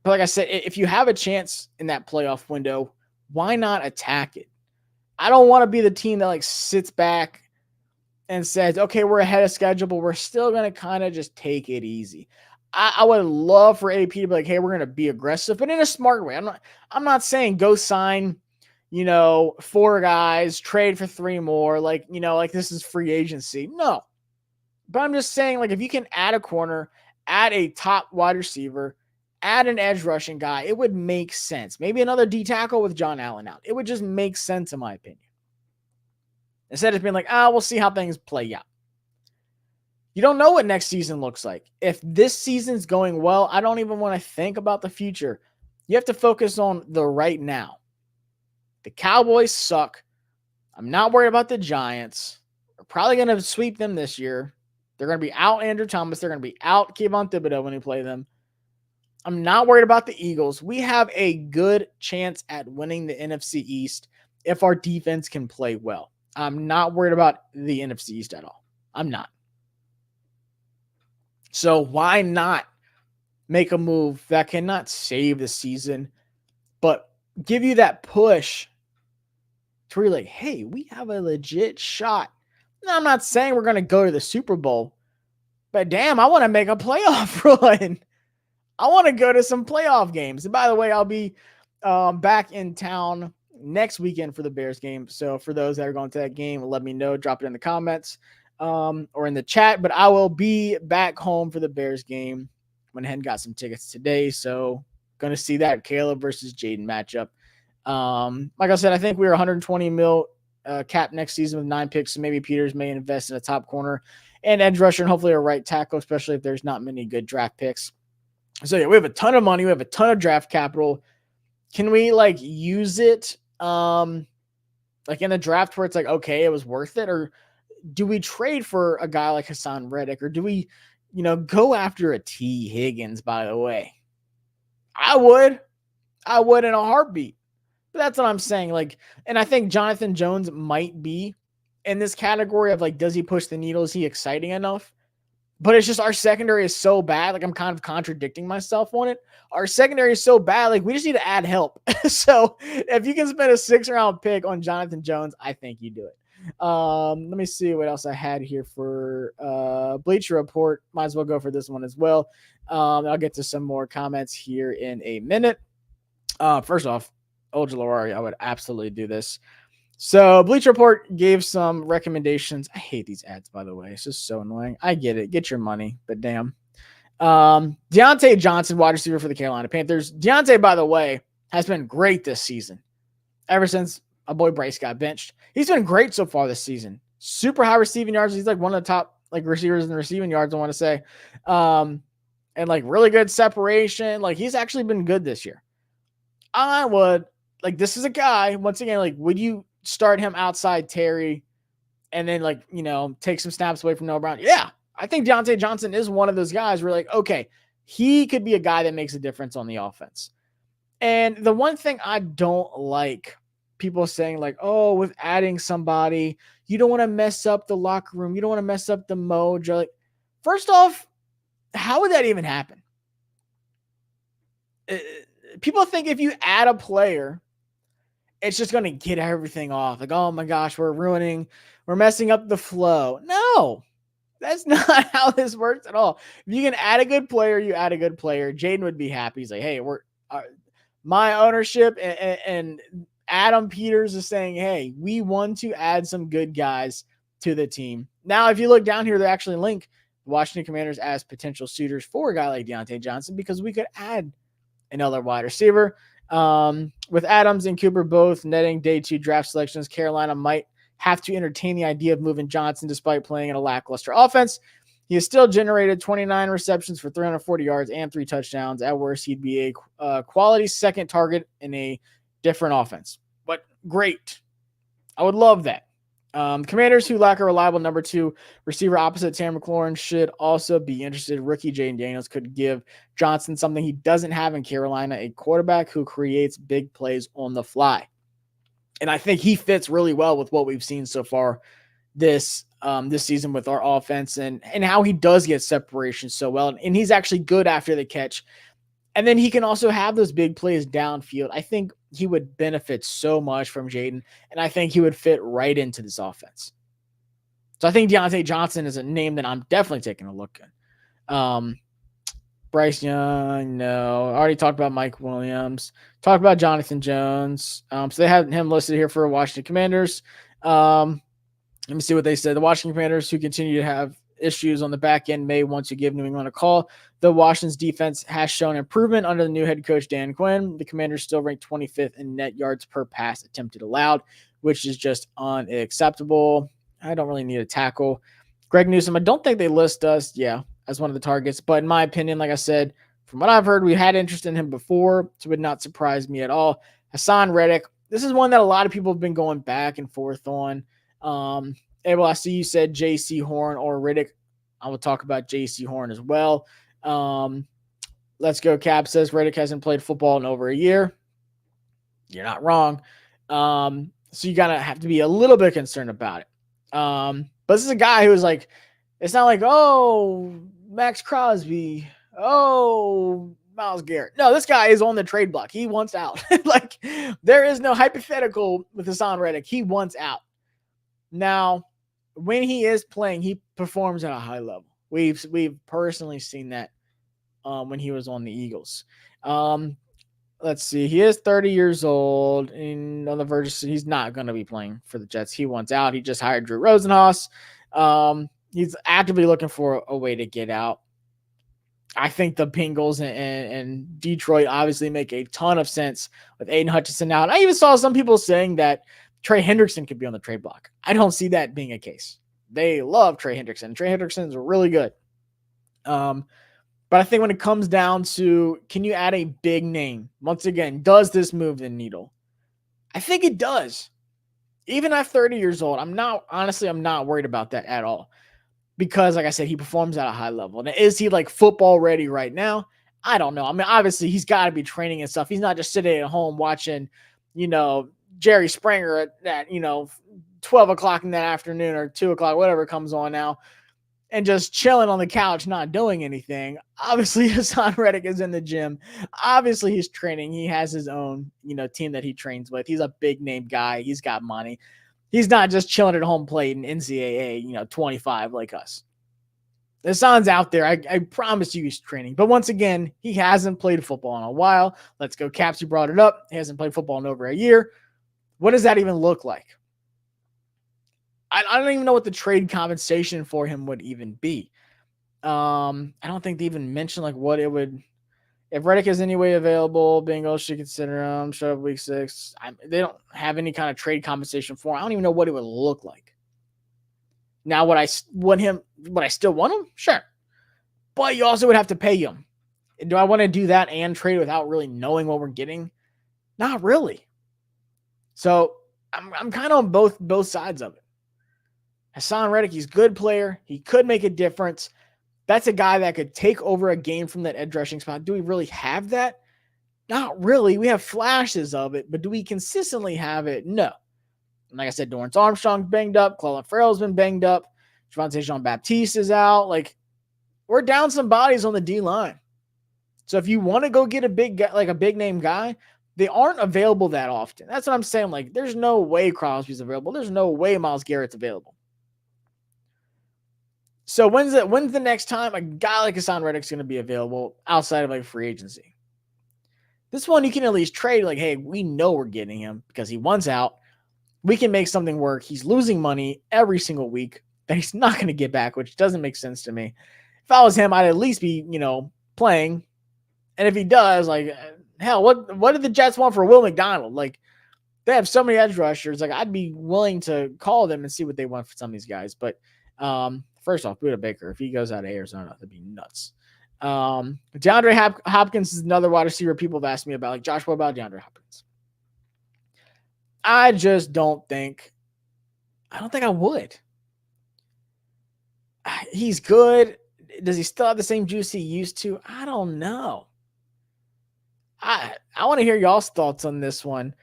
like I said, if you have a chance in that playoff window, why not attack it? I don't want to be the team that like sits back and says, okay, we're ahead of schedule, but we're still going to kind of just take it easy. I would love for AP to be like, hey, we're going to be aggressive, but in a smart way. I'm not saying go sign, 4 guys, trade for 3 more, like this is free agency. No. But I'm just saying, like, if you can add a corner, add a top wide receiver, add an edge rushing guy, it would make sense. Maybe another D tackle with John Allen out. It would just make sense, in my opinion. Instead of being like, we'll see how things play out. You don't know what next season looks like. If this season's going well, I don't even want to think about the future. You have to focus on the right now. The Cowboys suck. I'm not worried about the Giants. We're probably going to sweep them this year. They're going to be out Andrew Thomas. They're going to be out Kayvon Thibodeau when we play them. I'm not worried about the Eagles. We have a good chance at winning the NFC East if our defense can play well. I'm not worried about the NFC East at all. I'm not. So why not make a move that cannot save the season, but give you that push to really, hey, we have a legit shot. Now, I'm not saying we're going to go to the Super Bowl, but damn, I want to make a playoff run. I want to go to some playoff games. And by the way, I'll be back in town next weekend for the Bears game. So for those that are going to that game, let me know. Drop it in the comments or in the chat. But I will be back home for the Bears game. Went ahead and got some tickets today. So going to see that Caleb versus Jaden matchup. Like I said, I think we were 120 mil cap next season with 9 picks. So maybe Peters may invest in a top corner and edge rusher and hopefully a right tackle, especially if there's not many good draft picks. So yeah, we have a ton of money. We have a ton of draft capital. Can we like use it like in the draft where it's like, okay, it was worth it? Or do we trade for a guy like Hassan Reddick? Or do we, go after a T Higgins, by the way? I would in a heartbeat. But that's what I'm saying. Like, and I think Jonathan Jones might be in this category of like, does he push the needle? Is he exciting enough? But it's just our secondary is so bad. Like I'm kind of contradicting myself on it. Our secondary is so bad. Like we just need to add help. So if you can spend a 6th-round pick on Jonathan Jones, I think you do it. Let me see what else I had here for Bleacher Report. Might as well go for this one as well. I'll get to some more comments here in a minute. First off, Ojulari, I would absolutely do this. So Bleacher Report gave some recommendations. I hate these ads, by the way. It's just so annoying. I get it. Get your money, but damn. Deontay Johnson, wide receiver for the Carolina Panthers. Deontay, by the way, has been great this season. Ever since our boy Bryce got benched. He's been great so far this season. Super high receiving yards. He's like one of the top like receivers in the receiving yards, I want to say. And like really good separation. Like he's actually been good this year. I would, like, this is a guy, once again, like, would you start him outside Terry and then, like, take some snaps away from Noah Brown? Yeah, I think Deontay Johnson is one of those guys where, like, okay, he could be a guy that makes a difference on the offense. And the one thing I don't like people saying, like, oh, with adding somebody, you don't want to mess up the locker room. You don't want to mess up the mojo. Like, first off, how would that even happen? People think if you add a player, it's just going to get everything off. Like, oh my gosh, we're messing up the flow. No, that's not how this works at all. If you can add a good player, you add a good player. Jaden would be happy. He's like, hey, my ownership and Adam Peters is saying, hey, we want to add some good guys to the team. Now, if you look down here, they actually link the Washington Commanders as potential suitors for a guy like Deontay Johnson because we could add another wide receiver. With Adams and Cooper both netting day 2 draft selections, Carolina might have to entertain the idea of moving Johnson despite playing in a lackluster offense. He has still generated 29 receptions for 340 yards and 3 touchdowns. At worst, he'd be a quality second target in a different offense. But great. I would love that. Commanders, who lack a reliable number 2 receiver opposite Terry McLaurin, should also be interested. Rookie Jaden Daniels could give Johnson something he doesn't have in Carolina, a quarterback who creates big plays on the fly. And I think he fits really well with what we've seen so far this season with our offense and how he does get separation so well. And he's actually good after the catch. And then he can also have those big plays downfield. I think he would benefit so much from Jaden, and I think he would fit right into this offense. So I think Deontay Johnson is a name that I'm definitely taking a look at. Bryce Young, no. I already talked about Mike Williams. Talked about Jonathan Jones. So they have him listed here for Washington Commanders. Let me see what they said. The Washington Commanders, who continue to have issues on the back end, may want to give New England a call. The Washington's defense has shown improvement under the new head coach, Dan Quinn. The Commanders still rank 25th in net yards per pass attempted allowed, which is just unacceptable. I don't really need a tackle. Greg Newsome, I don't think they list us, as one of the targets. But in my opinion, like I said, from what I've heard, we had interest in him before, so it would not surprise me at all. Hassan Reddick, this is one that a lot of people have been going back and forth on. Abel, I see you said J.C. Horn or Reddick. I will talk about J.C. Horn as well. Let's go. Cap says Reddick hasn't played football in over a year. You're not wrong. So you gotta have to be a little bit concerned about it. But this is a guy who's like, it's not like, oh, Max Crosby, oh, Myles Garrett. No, this guy is on the trade block. He wants out. Like, there is no hypothetical with Hassan Reddick. He wants out. Now, when he is playing, he performs at a high level. We've personally seen that when he was on the Eagles. Let's see. He is 30 years old and on the verge of, he's not going to be playing for the Jets. He wants out. He just hired Drew Rosenhaus. He's actively looking for a way to get out. I think the Bengals and Detroit obviously make a ton of sense with Aiden Hutchinson out. I even saw some people saying that Trey Hendrickson could be on the trade block. I don't see that being a case. They love Trey Hendrickson. Trey Hendrickson is really good. But I think when it comes down to, can you add a big name? Once again, does this move the needle? I think it does. Even at 30 years old, I'm not worried about that at all. Because, like I said, he performs at a high level. And is he like football ready right now? I don't know. I mean, obviously, he's got to be training and stuff. He's not just sitting at home watching, Jerry Springer at 12 o'clock in the afternoon or 2 o'clock, whatever comes on now, and just chilling on the couch, not doing anything. Obviously, Hassan Reddick is in the gym. Obviously, he's training. He has his own, team that he trains with. He's a big name guy. He's got money. He's not just chilling at home playing NCAA, 25 like us. Hassan's out there. I promise you he's training. But once again, he hasn't played football in a while. Let's go Caps. You brought it up. He hasn't played football in over a year. What does that even look like? I don't even know what the trade compensation for him would even be. I don't think they even mentioned like what it would. If Reddick is anyway available, Bengals should consider him. Shut up week 6. They don't have any kind of trade compensation for him. I don't even know what it would look like. Now, would I still want him? Sure. But you also would have to pay him. Do I want to do that and trade without really knowing what we're getting? Not really. So I'm kind of on both sides of it. Hassan Reddick, he's a good player. He could make a difference. That's a guy that could take over a game from that edge rushing spot. Do we really have that? Not really. We have flashes of it, but do we consistently have it? No. And like I said, Dorrance Armstrong's banged up. Clelin Ferrell's been banged up. Javonte Jean-Baptiste is out. Like, we're down some bodies on the D-line. So if you want to go get a big guy, like a big name guy, they aren't available that often. That's what I'm saying. Like, there's no way Crosby's available. There's no way Myles Garrett's available. So when's the next time a guy like Hassan Reddick's going to be available outside of like free agency? This one you can at least trade like, hey, we know we're getting him because he wants out. We can make something work. He's losing money every single week that he's not going to get back, which doesn't make sense to me. If I was him, I'd at least be, playing. And if he does, like, hell, what did the Jets want for Will McDonald? Like, they have so many edge rushers. Like, I'd be willing to call them and see what they want for some of these guys. But first off, Buda Baker, if he goes out of Arizona, that'd be nuts. DeAndre Hopkins is another wide receiver people have asked me about. Like, Josh, what about DeAndre Hopkins? I just don't think I don't think I would. He's good. Does he still have the same juice he used to? I don't know. I want to hear y'all's thoughts on this one.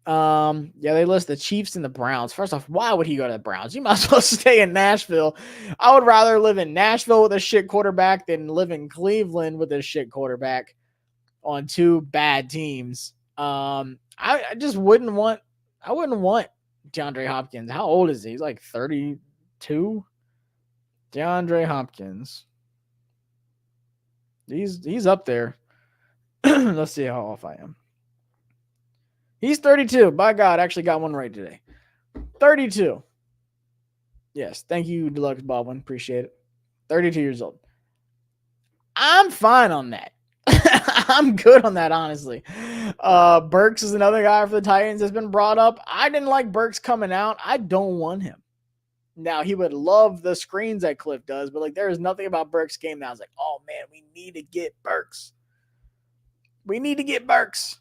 Yeah, they list the Chiefs and the Browns. First off, why would he go to the Browns? You might as well stay in Nashville. I would rather live in Nashville with a shit quarterback than live in Cleveland with a shit quarterback on two bad teams. I just wouldn't want. I wouldn't want DeAndre Hopkins. How old is he? He's like 32. DeAndre Hopkins. He's up there. Let's see how off I am. He's 32. By God, I actually got one right today. 32. Yes. Thank you, Deluxe Baldwin. Appreciate it. 32 years old. I'm fine on that. I'm good on that, honestly. Burks is another guy for the Titans that's been brought up. I didn't like Burks coming out. I don't want him. Now, he would love the screens that Cliff does, but like there is nothing about Burks' game that I was like, oh man, we need to get Burks. We need to get Burks.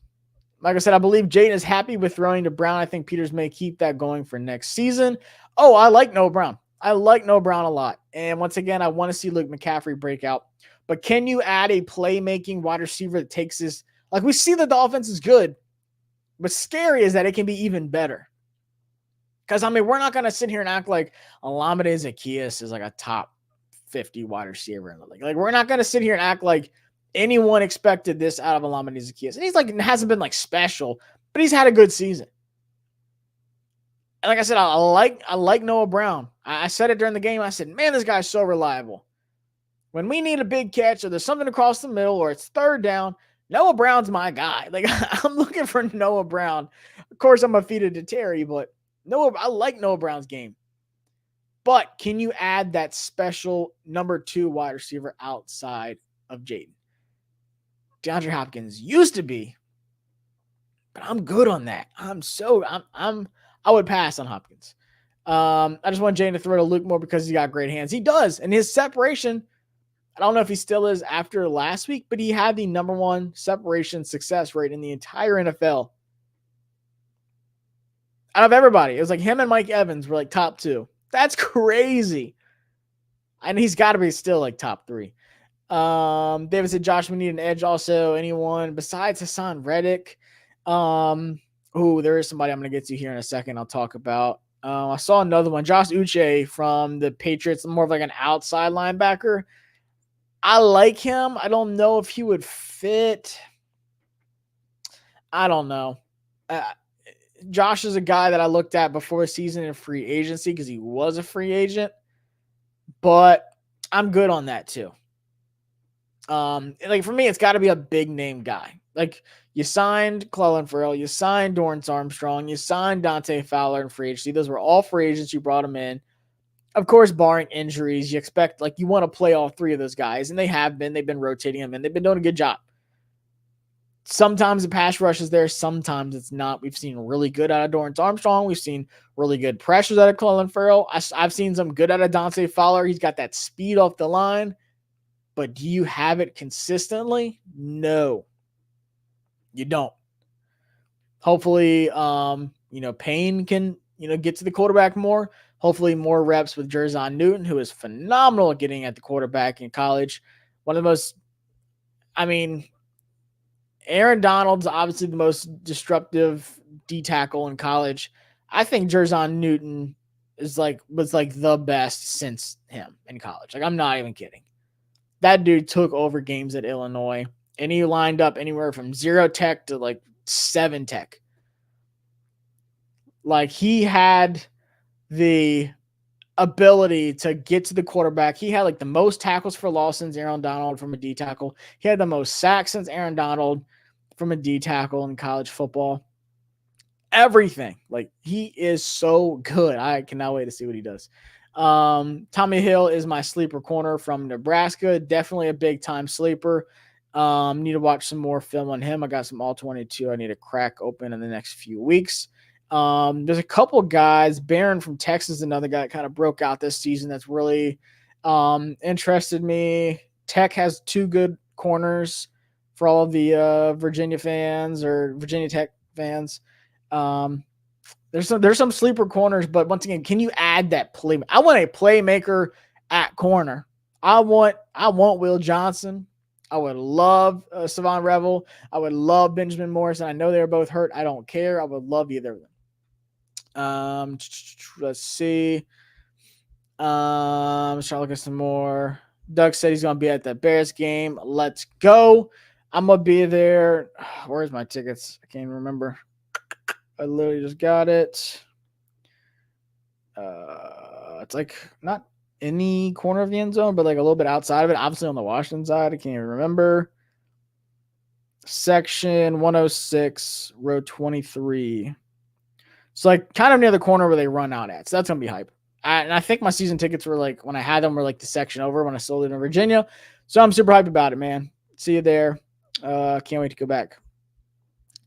Like I said, I believe Jayden is happy with throwing to Brown. I think Peters may keep that going for next season. Oh, I like Noah Brown. I like Noah Brown a lot. And once again, I want to see Luke McCaffrey break out. But can you add a playmaking wide receiver that takes this? Like we see that the offense is good, but scary is that it can be even better. Because, I mean, we're not going to sit here and act like Olamide Zaccheaus is like a top 50 wide receiver in the league. Like, we're not going to sit here and act like anyone expected this out of Olamide Zaccheaus. And he's like, hasn't been like special, but he's had a good season. And like I said, I like Noah Brown. I said it during the game. I said, man, this guy's so reliable. When we need a big catch or there's something across the middle or it's third down, Noah Brown's my guy. Like, I'm looking for Noah Brown. Of course, I'm going to feed it to Terry, but I like Noah Brown's game. But can you add that special number 2 wide receiver outside of Jayden? DeAndre Hopkins used to be, but I'm good on that. I would pass on Hopkins. I just want Jayden to throw to Luke more because he got great hands. He does. And his separation, I don't know if he still is after last week, but he had the number 1 separation success rate in the entire NFL. Out of everybody, it was like him and Mike Evans were like top 2. That's crazy. And he's got to be still like top 3. David said, Josh, we need an edge also. Anyone besides Hassan Reddick? There is somebody I'm going to get to here in a second I'll talk about. I saw another one, Josh Uche from the Patriots, more of like an outside linebacker. I like him. I don't know if he would fit. I don't know. Josh is a guy that I looked at before the season in free agency because he was a free agent, but I'm good on that too. Like for me, it's got to be a big name guy. Like you signed Clelin Ferrell, you signed Dorrance Armstrong, you signed Dante Fowler in free agency. Those were all free agents. You brought them in. Of course, barring injuries, you expect like you want to play all 3 of those guys, and they have been. They've been rotating them, and they've been doing a good job. Sometimes the pass rush is there. Sometimes it's not. We've seen really good out of Dorrance Armstrong. We've seen really good pressures out of Clelin Ferrell. I've seen some good out of Dante Fowler. He's got that speed off the line. But do you have it consistently? No, you don't. Hopefully, Payne can, get to the quarterback more. Hopefully more reps with Jerzon Newton, who is phenomenal at getting at the quarterback in college. One of the most, Aaron Donald's obviously the most disruptive D tackle in college. I think Jerzon Newton was the best since him in college. Like, I'm not even kidding. That dude took over games at Illinois, and he lined up anywhere from 0 tech to like 7 tech. Like, he had the ability to get to the quarterback. He had like the most tackles for loss since Aaron Donald from a D tackle. He had the most sacks since Aaron Donald from a D tackle in college football. Everything. Like, he is so good. I cannot wait to see what he does. Tommy Hill is my sleeper corner from Nebraska. Definitely a big time sleeper. Need to watch some more film on him. I got some all 22 I need to crack open in the next few weeks. There's a couple guys. Barron from Texas, another guy that kind of broke out this season that's really interested me. Tech has 2 good corners for all of the Virginia fans or Virginia Tech fans. There's some sleeper corners, but once again, can you add that play? I want a playmaker at corner. I want Will Johnson. I would love Savon Revel. I would love Benjamin Morrison. I know they're both hurt. I don't care. I would love either of them. Let's see. Let's try to look at some more. Doug said he's gonna be at the Bears game. Let's go. I'm gonna be there. Where's my tickets? I can't remember. I literally just got it. It's like not in the corner of the end zone, but like a little bit outside of it. Obviously on the Washington side. I can't even remember. Section 106, row 23. It's like kind of near the corner where they run out at. So that's gonna be hype. And I think my season tickets were like when I had them were like the section over when I sold it in Virginia. So I'm super hyped about it, man. See you there. Can't wait to go back.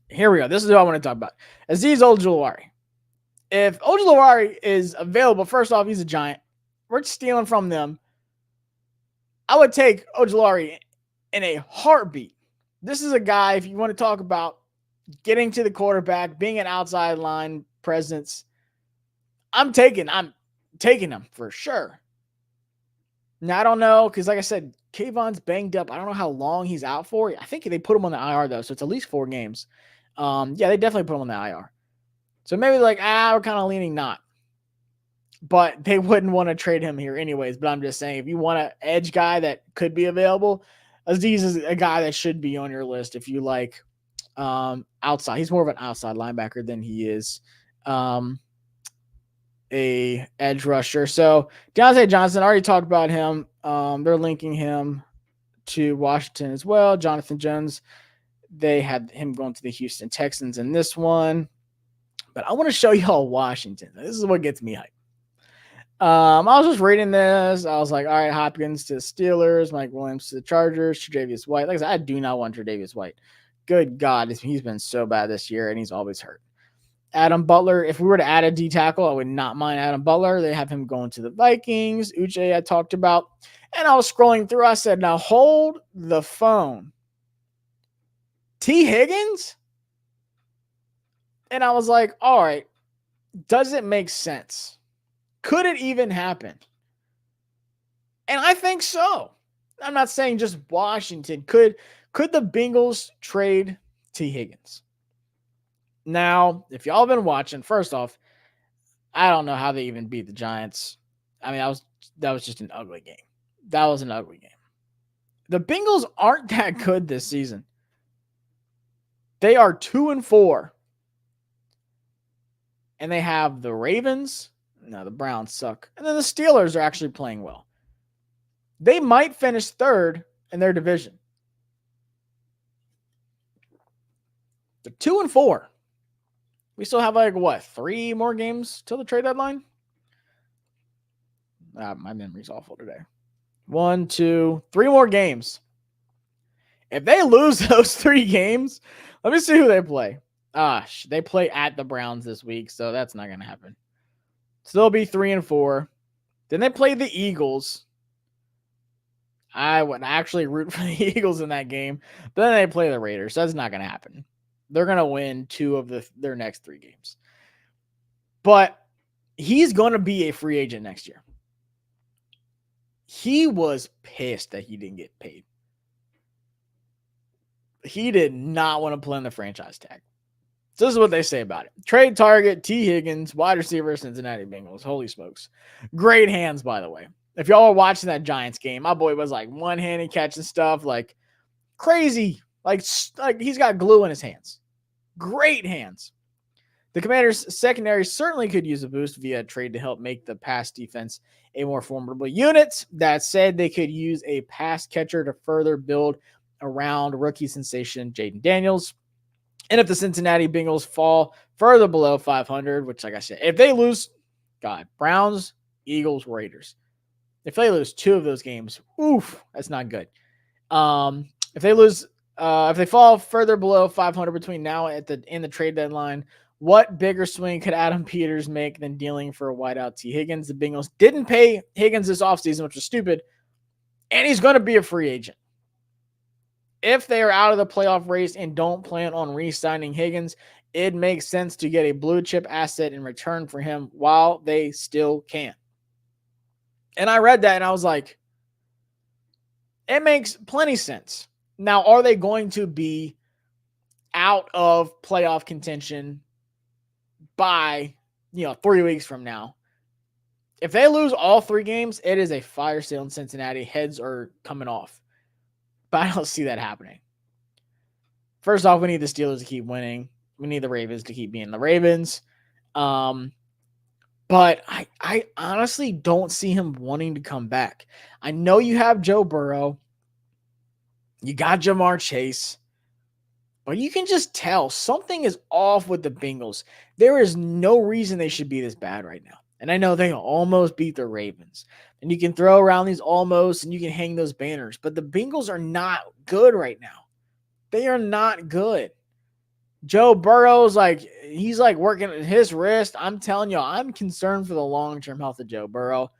Here we go. This is what I want to talk about. Azeez Ojulari. If Ojulari is available, first off, he's a Giant. We're stealing from them. I would take Ojulari in a heartbeat. This is a guy, if you want to talk about getting to the quarterback, being an outside line presence, I'm taking him for sure. Now, I don't know, because like I said, Kayvon's banged up. I don't know how long he's out for. I think they put him on the IR, though, so it's at least 4 games. Yeah, they definitely put him on the IR. So maybe like, we're kind of leaning not. But they wouldn't want to trade him here anyways. But I'm just saying, if you want an edge guy that could be available, Azeez is a guy that should be on your list if you like outside. He's more of an outside linebacker than he is a edge rusher. So Deontay Johnson, already talked about him. They're linking him to Washington as well. Jonathan Jones, they had him going to the Houston Texans in this one. But I want to show y'all Washington. This is what gets me hyped. I was just reading this. I was like, all right, Hopkins to the Steelers, Mike Williams to the Chargers, Tre'Davious White. Like I said, I do not want Tre'Davious White. Good God, he's been so bad this year, and he's always hurt. Adam Butler, if we were to add a D tackle, I would not mind Adam Butler. They have him going to the Vikings. Uche I talked about. And I was scrolling through. I said, now hold the phone. T. Higgins? And I was like, all right, does it make sense? Could it even happen? And I think so. I'm not saying just Washington. Could the Bengals trade T. Higgins? Now, if y'all been watching, first off, I don't know how they even beat the Giants. I mean, that was just an ugly game. That was an ugly game. The Bengals aren't that good this season. They are 2-4. And they have the Ravens. No, the Browns suck. And then the Steelers are actually playing well. They might finish third in their division. They're 2-4. We still have 3 more games till the trade deadline? My memory's awful today. 1, 2, 3 more games. If they lose those 3 games, let me see who they play. They play at the Browns this week, so that's not going to happen. So they'll be 3-4. Then they play the Eagles. I would actually root for the Eagles in that game. But then they play the Raiders. So that's not going to happen. They're going to win 2 of their next 3 games. But he's going to be a free agent next year. He was pissed that he didn't get paid. He did not want to play on the franchise tag. So this is what they say about it. Trade target, T. Higgins, wide receiver, Cincinnati Bengals. Holy smokes. Great hands, by the way. If y'all are watching that Giants game, my boy was like one-handed catching stuff, like crazy. Like he's got glue in his hands. Great hands. The Commanders' secondary certainly could use a boost via trade to help make the pass defense a more formidable unit. That said, they could use a pass catcher to further build around rookie sensation Jaden Daniels. And if the Cincinnati Bengals fall further below 500, which, like I said, if they lose, Browns, Eagles, Raiders. If they lose 2 of those games, that's not good. If they fall further below 500 between now and in the trade deadline, what bigger swing could Adam Peters make than dealing for a wideout T. Higgins? The Bengals didn't pay Higgins this offseason, which was stupid, and he's going to be a free agent. If they are out of the playoff race and don't plan on re-signing Higgins, it makes sense to get a blue chip asset in return for him while they still can. And I read that and I was like, it makes plenty sense. Now, are they going to be out of playoff contention by, 3 weeks from now? If they lose all 3 games, it is a fire sale in Cincinnati. Heads are coming off. But I don't see that happening. First off, we need the Steelers to keep winning. We need the Ravens to keep being the Ravens. But I honestly don't see him wanting to come back. I know you have Joe Burrow. You got Jamar Chase. But you can just tell something is off with the Bengals. There is no reason they should be this bad right now. And I know they almost beat the Ravens. And you can throw around these almost and you can hang those banners. But the Bengals are not good right now. They are not good. Joe Burrow's he's working at his wrist. I'm telling you, I'm concerned for the long-term health of Joe Burrow.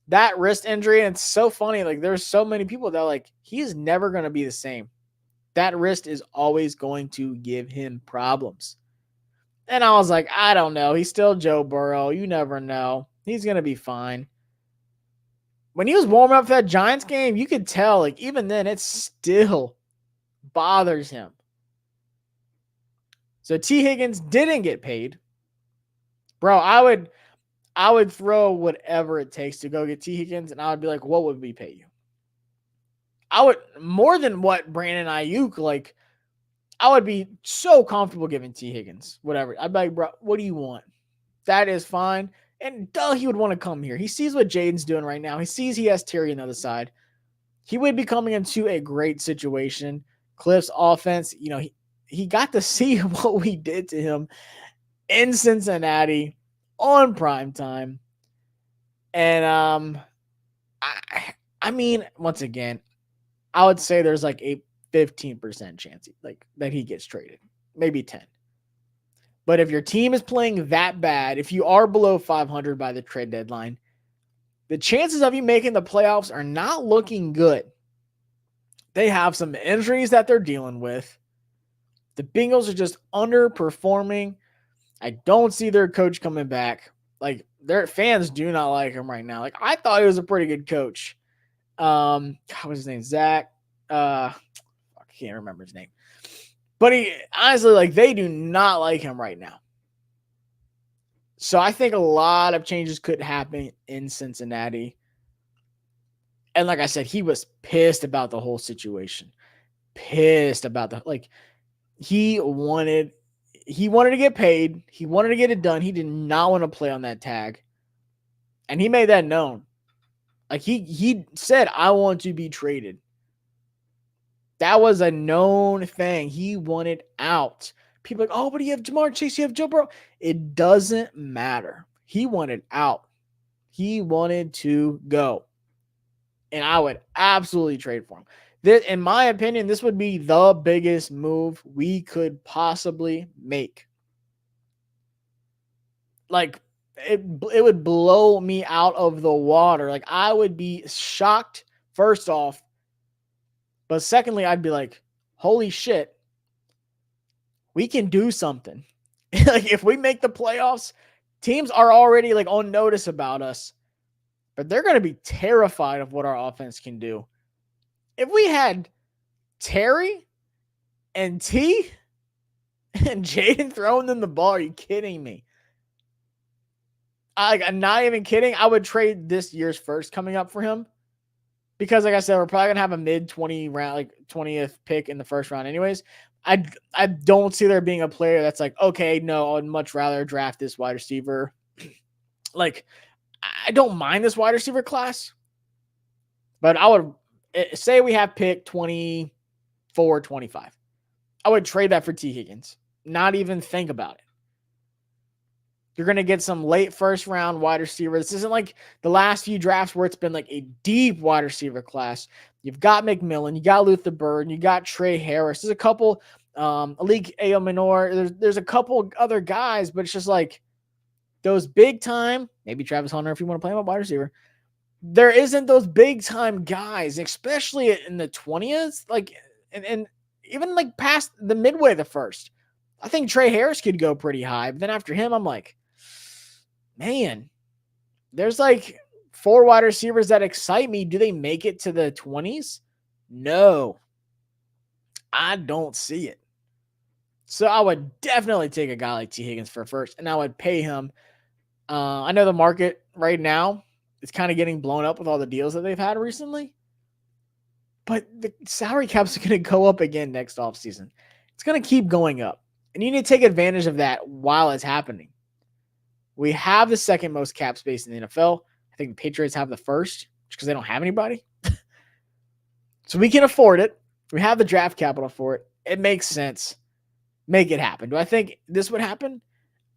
That wrist injury, and it's so funny. There's so many people that he is never going to be the same. That wrist is always going to give him problems. And I was like, I don't know. He's still Joe Burrow. You never know. He's going to be fine. When he was warming up for that Giants game, you could tell, even then, it still bothers him. So T. Higgins didn't get paid. Bro, I would throw whatever it takes to go get T. Higgins, and I would be like, what would we pay you? I would, more than what Brandon Ayuk, I would be so comfortable giving T. Higgins, whatever. I'd be like, bro, what do you want? That is fine. And he would want to come here. He sees what Jaden's doing right now. He sees he has Terry on the other side. He would be coming into a great situation. Cliff's offense, he got to see what we did to him in Cincinnati on primetime. And I mean, once again, I would say there's a 15% chance that he gets traded, maybe 10. But if your team is playing that bad, if you are below 500 by the trade deadline, the chances of you making the playoffs are not looking good. They have some injuries that they're dealing with. The Bengals are just underperforming. I don't see their coach coming back. Their fans do not like him right now. I thought he was a pretty good coach. What was his name? Zach. I can't remember his name. But he honestly, they do not like him right now. So I think a lot of changes could happen in Cincinnati. And like I said, he was pissed about the whole situation. Pissed about he wanted to get paid. He wanted to get it done. He did not want to play on that tag. And he made that known. He said, I want to be traded. That was a known thing. He wanted out. People oh, but you have Jamar Chase, you have Joe Burrow. It doesn't matter. He wanted out. He wanted to go. And I would absolutely trade for him. In my opinion, this would be the biggest move we could possibly make. It would blow me out of the water. I would be shocked, first off. But secondly, I'd be like, holy shit, we can do something. If we make the playoffs, teams are already on notice about us. But they're going to be terrified of what our offense can do. If we had Terry and T and Jaden throwing them the ball, are you kidding me? I'm not even kidding. I would trade this year's first coming up for him. Because like I said, we're probably going to have a mid-20 round, 20th pick in the first round anyways. I don't see there being a player that's okay, no, I'd much rather draft this wide receiver. I don't mind this wide receiver class. But I would say we have pick 24, 25. I would trade that for T. Higgins. Not even think about it. You're going to get some late first round wide receiver. This isn't like the last few drafts where it's been a deep wide receiver class. You've got McMillan, you got Luther Bird, you got Trey Harris. There's a couple, Alik Ayo Minor. There's a couple other guys, but it's just those big time, maybe Travis Hunter if you want to play him a wide receiver. There isn't those big time guys, especially in the 20th, and even past the midway of the first. I think Trey Harris could go pretty high. But then after him, I'm like, man, there's like 4 wide receivers that excite me. Do they make it to the 20s? No, I don't see it. So I would definitely take a guy like T. Higgins for first, and I would pay him. I know the market right now is kind of getting blown up with all the deals that they've had recently, but the salary cap's going to go up again next offseason. It's going to keep going up, and you need to take advantage of that while it's happening. We have the second most cap space in the NFL. I think the Patriots have the first because they don't have anybody. So we can afford it. We have the draft capital for it. It makes sense. Make it happen. Do I think this would happen?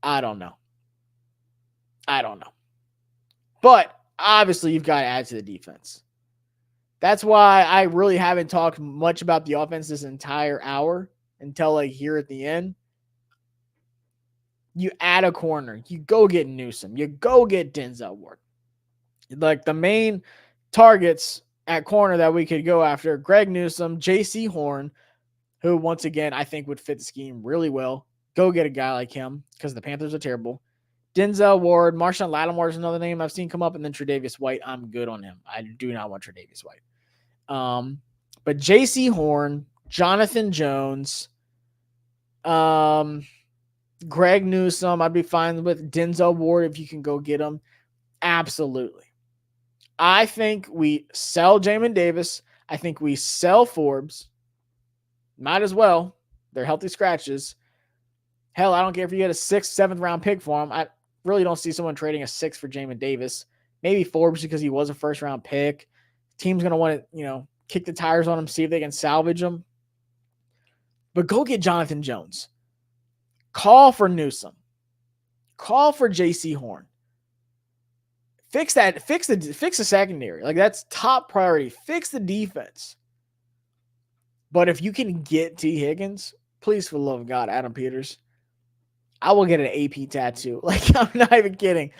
I don't know. But obviously, you've got to add to the defense. That's why I really haven't talked much about the offense this entire hour until like here at the end. You add a corner. You go get Newsome. You go get Denzel Ward. Like the main targets at corner that we could go after, Greg Newsome, J.C. Horn, who once again I think would fit the scheme really well. Go get a guy like him because the Panthers are terrible. Denzel Ward, Marshawn Lattimore is another name I've seen come up, and then Tre'Davious White. I'm good on him. I do not want Tre'Davious White. But J.C. Horn, Jonathan Jones, Greg Newsome, I'd be fine with Denzel Ward if you can go get him. Absolutely. I think we sell Jamin Davis. I think we sell Forbes. Might as well. They're healthy scratches. Hell, I don't care if you get a 6th, 7th round pick for him. I really don't see someone trading a 6 for Jamin Davis. Maybe Forbes because he was a first round pick. Team's going to want to, kick the tires on him, see if they can salvage him. But go get Jonathan Jones. Call for Newsome. Call for J.C. Horn. Fix that. Fix the secondary. Like that's top priority. Fix the defense. But if you can get T. Higgins, please, for the love of God, Adam Peters, I will get an AP tattoo. Like I'm not even kidding.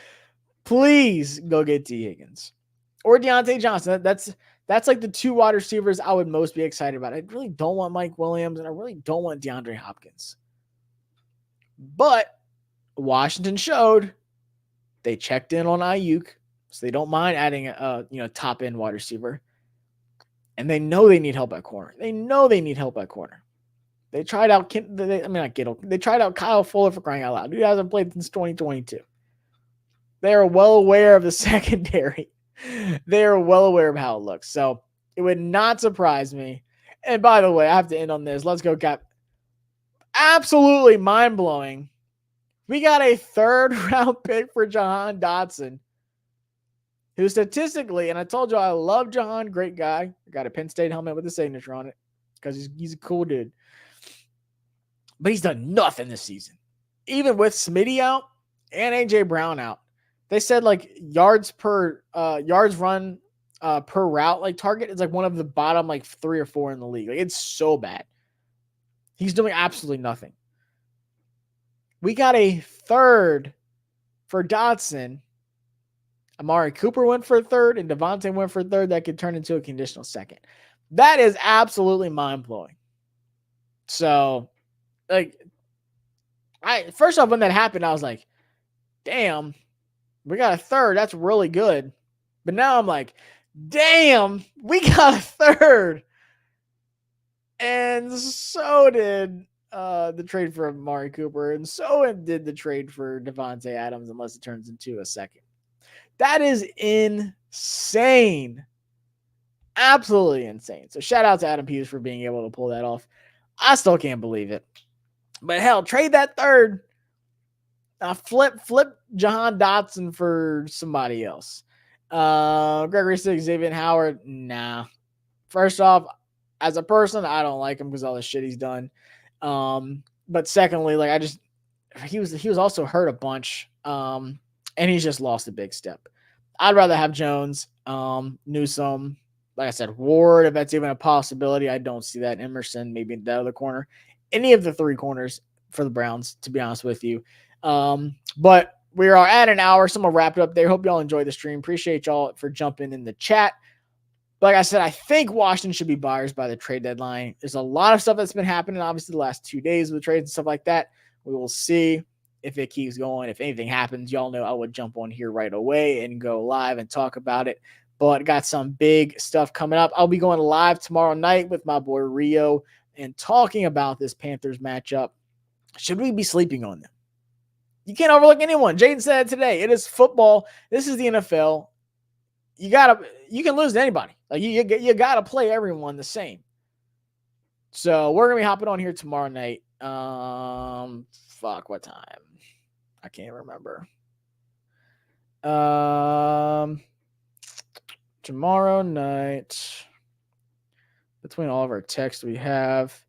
Please go get T. Higgins or Deontay Johnson. That's like the 2 wide receivers I would most be excited about. I really don't want Mike Williams, and I really don't want DeAndre Hopkins. But Washington showed they checked in on Ayuk, so they don't mind adding a top end wide receiver. And they know they need help at corner. They tried out they tried out Kyle Fuller for crying out loud. He hasn't played since 2022. They are well aware of the secondary. They are well aware of how it looks. So it would not surprise me. And by the way, I have to end on this. Let's go, Cap. Absolutely mind-blowing. We got a 3rd round pick for Jahan Dodson, who statistically, and I told you I love Jahan, great guy. I got a Penn State helmet with a signature on it because he's a cool dude. But he's done nothing this season. Even with Smitty out and A.J. Brown out. They said like yards run per route like target is like one of the bottom like 3 or 4 in the league. Like it's so bad. He's doing absolutely nothing. We got a 3rd for Dodson. Amari Cooper went for a 3rd, and Devontae went for a 3rd. That could turn into a conditional 2nd. That is absolutely mind-blowing. So, first off, when that happened, I was like, damn, we got a 3rd. That's really good. But now I'm like, damn, we got a 3rd. And so did the trade for Amari Cooper, and so did the trade for Devontae Adams, unless it turns into a 2nd. That is insane. Absolutely insane. So shout out to Adam Peters for being able to pull that off. I still can't believe it. But hell, trade that 3rd. Flip Jahan Dotson for somebody else. Gregory Six, Xavier Howard, nah. First off, as a person, I don't like him because all the shit he's done. But secondly, he was also hurt a bunch. And he's just lost a big step. I'd rather have Jones, Newsome, like I said, Ward, if that's even a possibility. I don't see that. Emerson, maybe in the other corner. Any of the 3 corners for the Browns, to be honest with you. But we are at an hour, so I'm going to wrap it up there. Hope y'all enjoyed the stream. Appreciate y'all for jumping in the chat. But like I said, I think Washington should be buyers by the trade deadline. There's a lot of stuff that's been happening, obviously, the last 2 days with trades and stuff like that. We will see if it keeps going. If anything happens, y'all know I would jump on here right away and go live and talk about it. But got some big stuff coming up. I'll be going live tomorrow night with my boy Rio and talking about this Panthers matchup. Should we be sleeping on them? You can't overlook anyone. Jaden said today, it is football. This is the NFL. You can lose to anybody. Like you gotta play everyone the same. So we're gonna be hopping on here tomorrow night. What time? I can't remember. Tomorrow night, between all of our texts we have,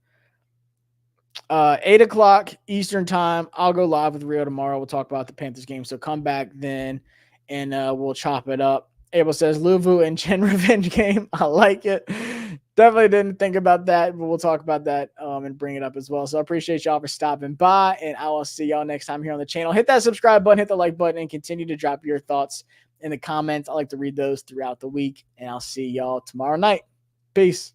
8 o'clock Eastern time. I'll go live with Rio tomorrow. We'll talk about the Panthers game. So come back then and we'll chop it up. Abel says Luvu and Chen revenge game. I like it. Definitely didn't think about that, but we'll talk about that and bring it up as well. So I appreciate y'all for stopping by, and I will see y'all next time here on the channel. Hit that subscribe button, hit the like button, and continue to drop your thoughts in the comments. I like to read those throughout the week, and I'll see y'all tomorrow night. Peace.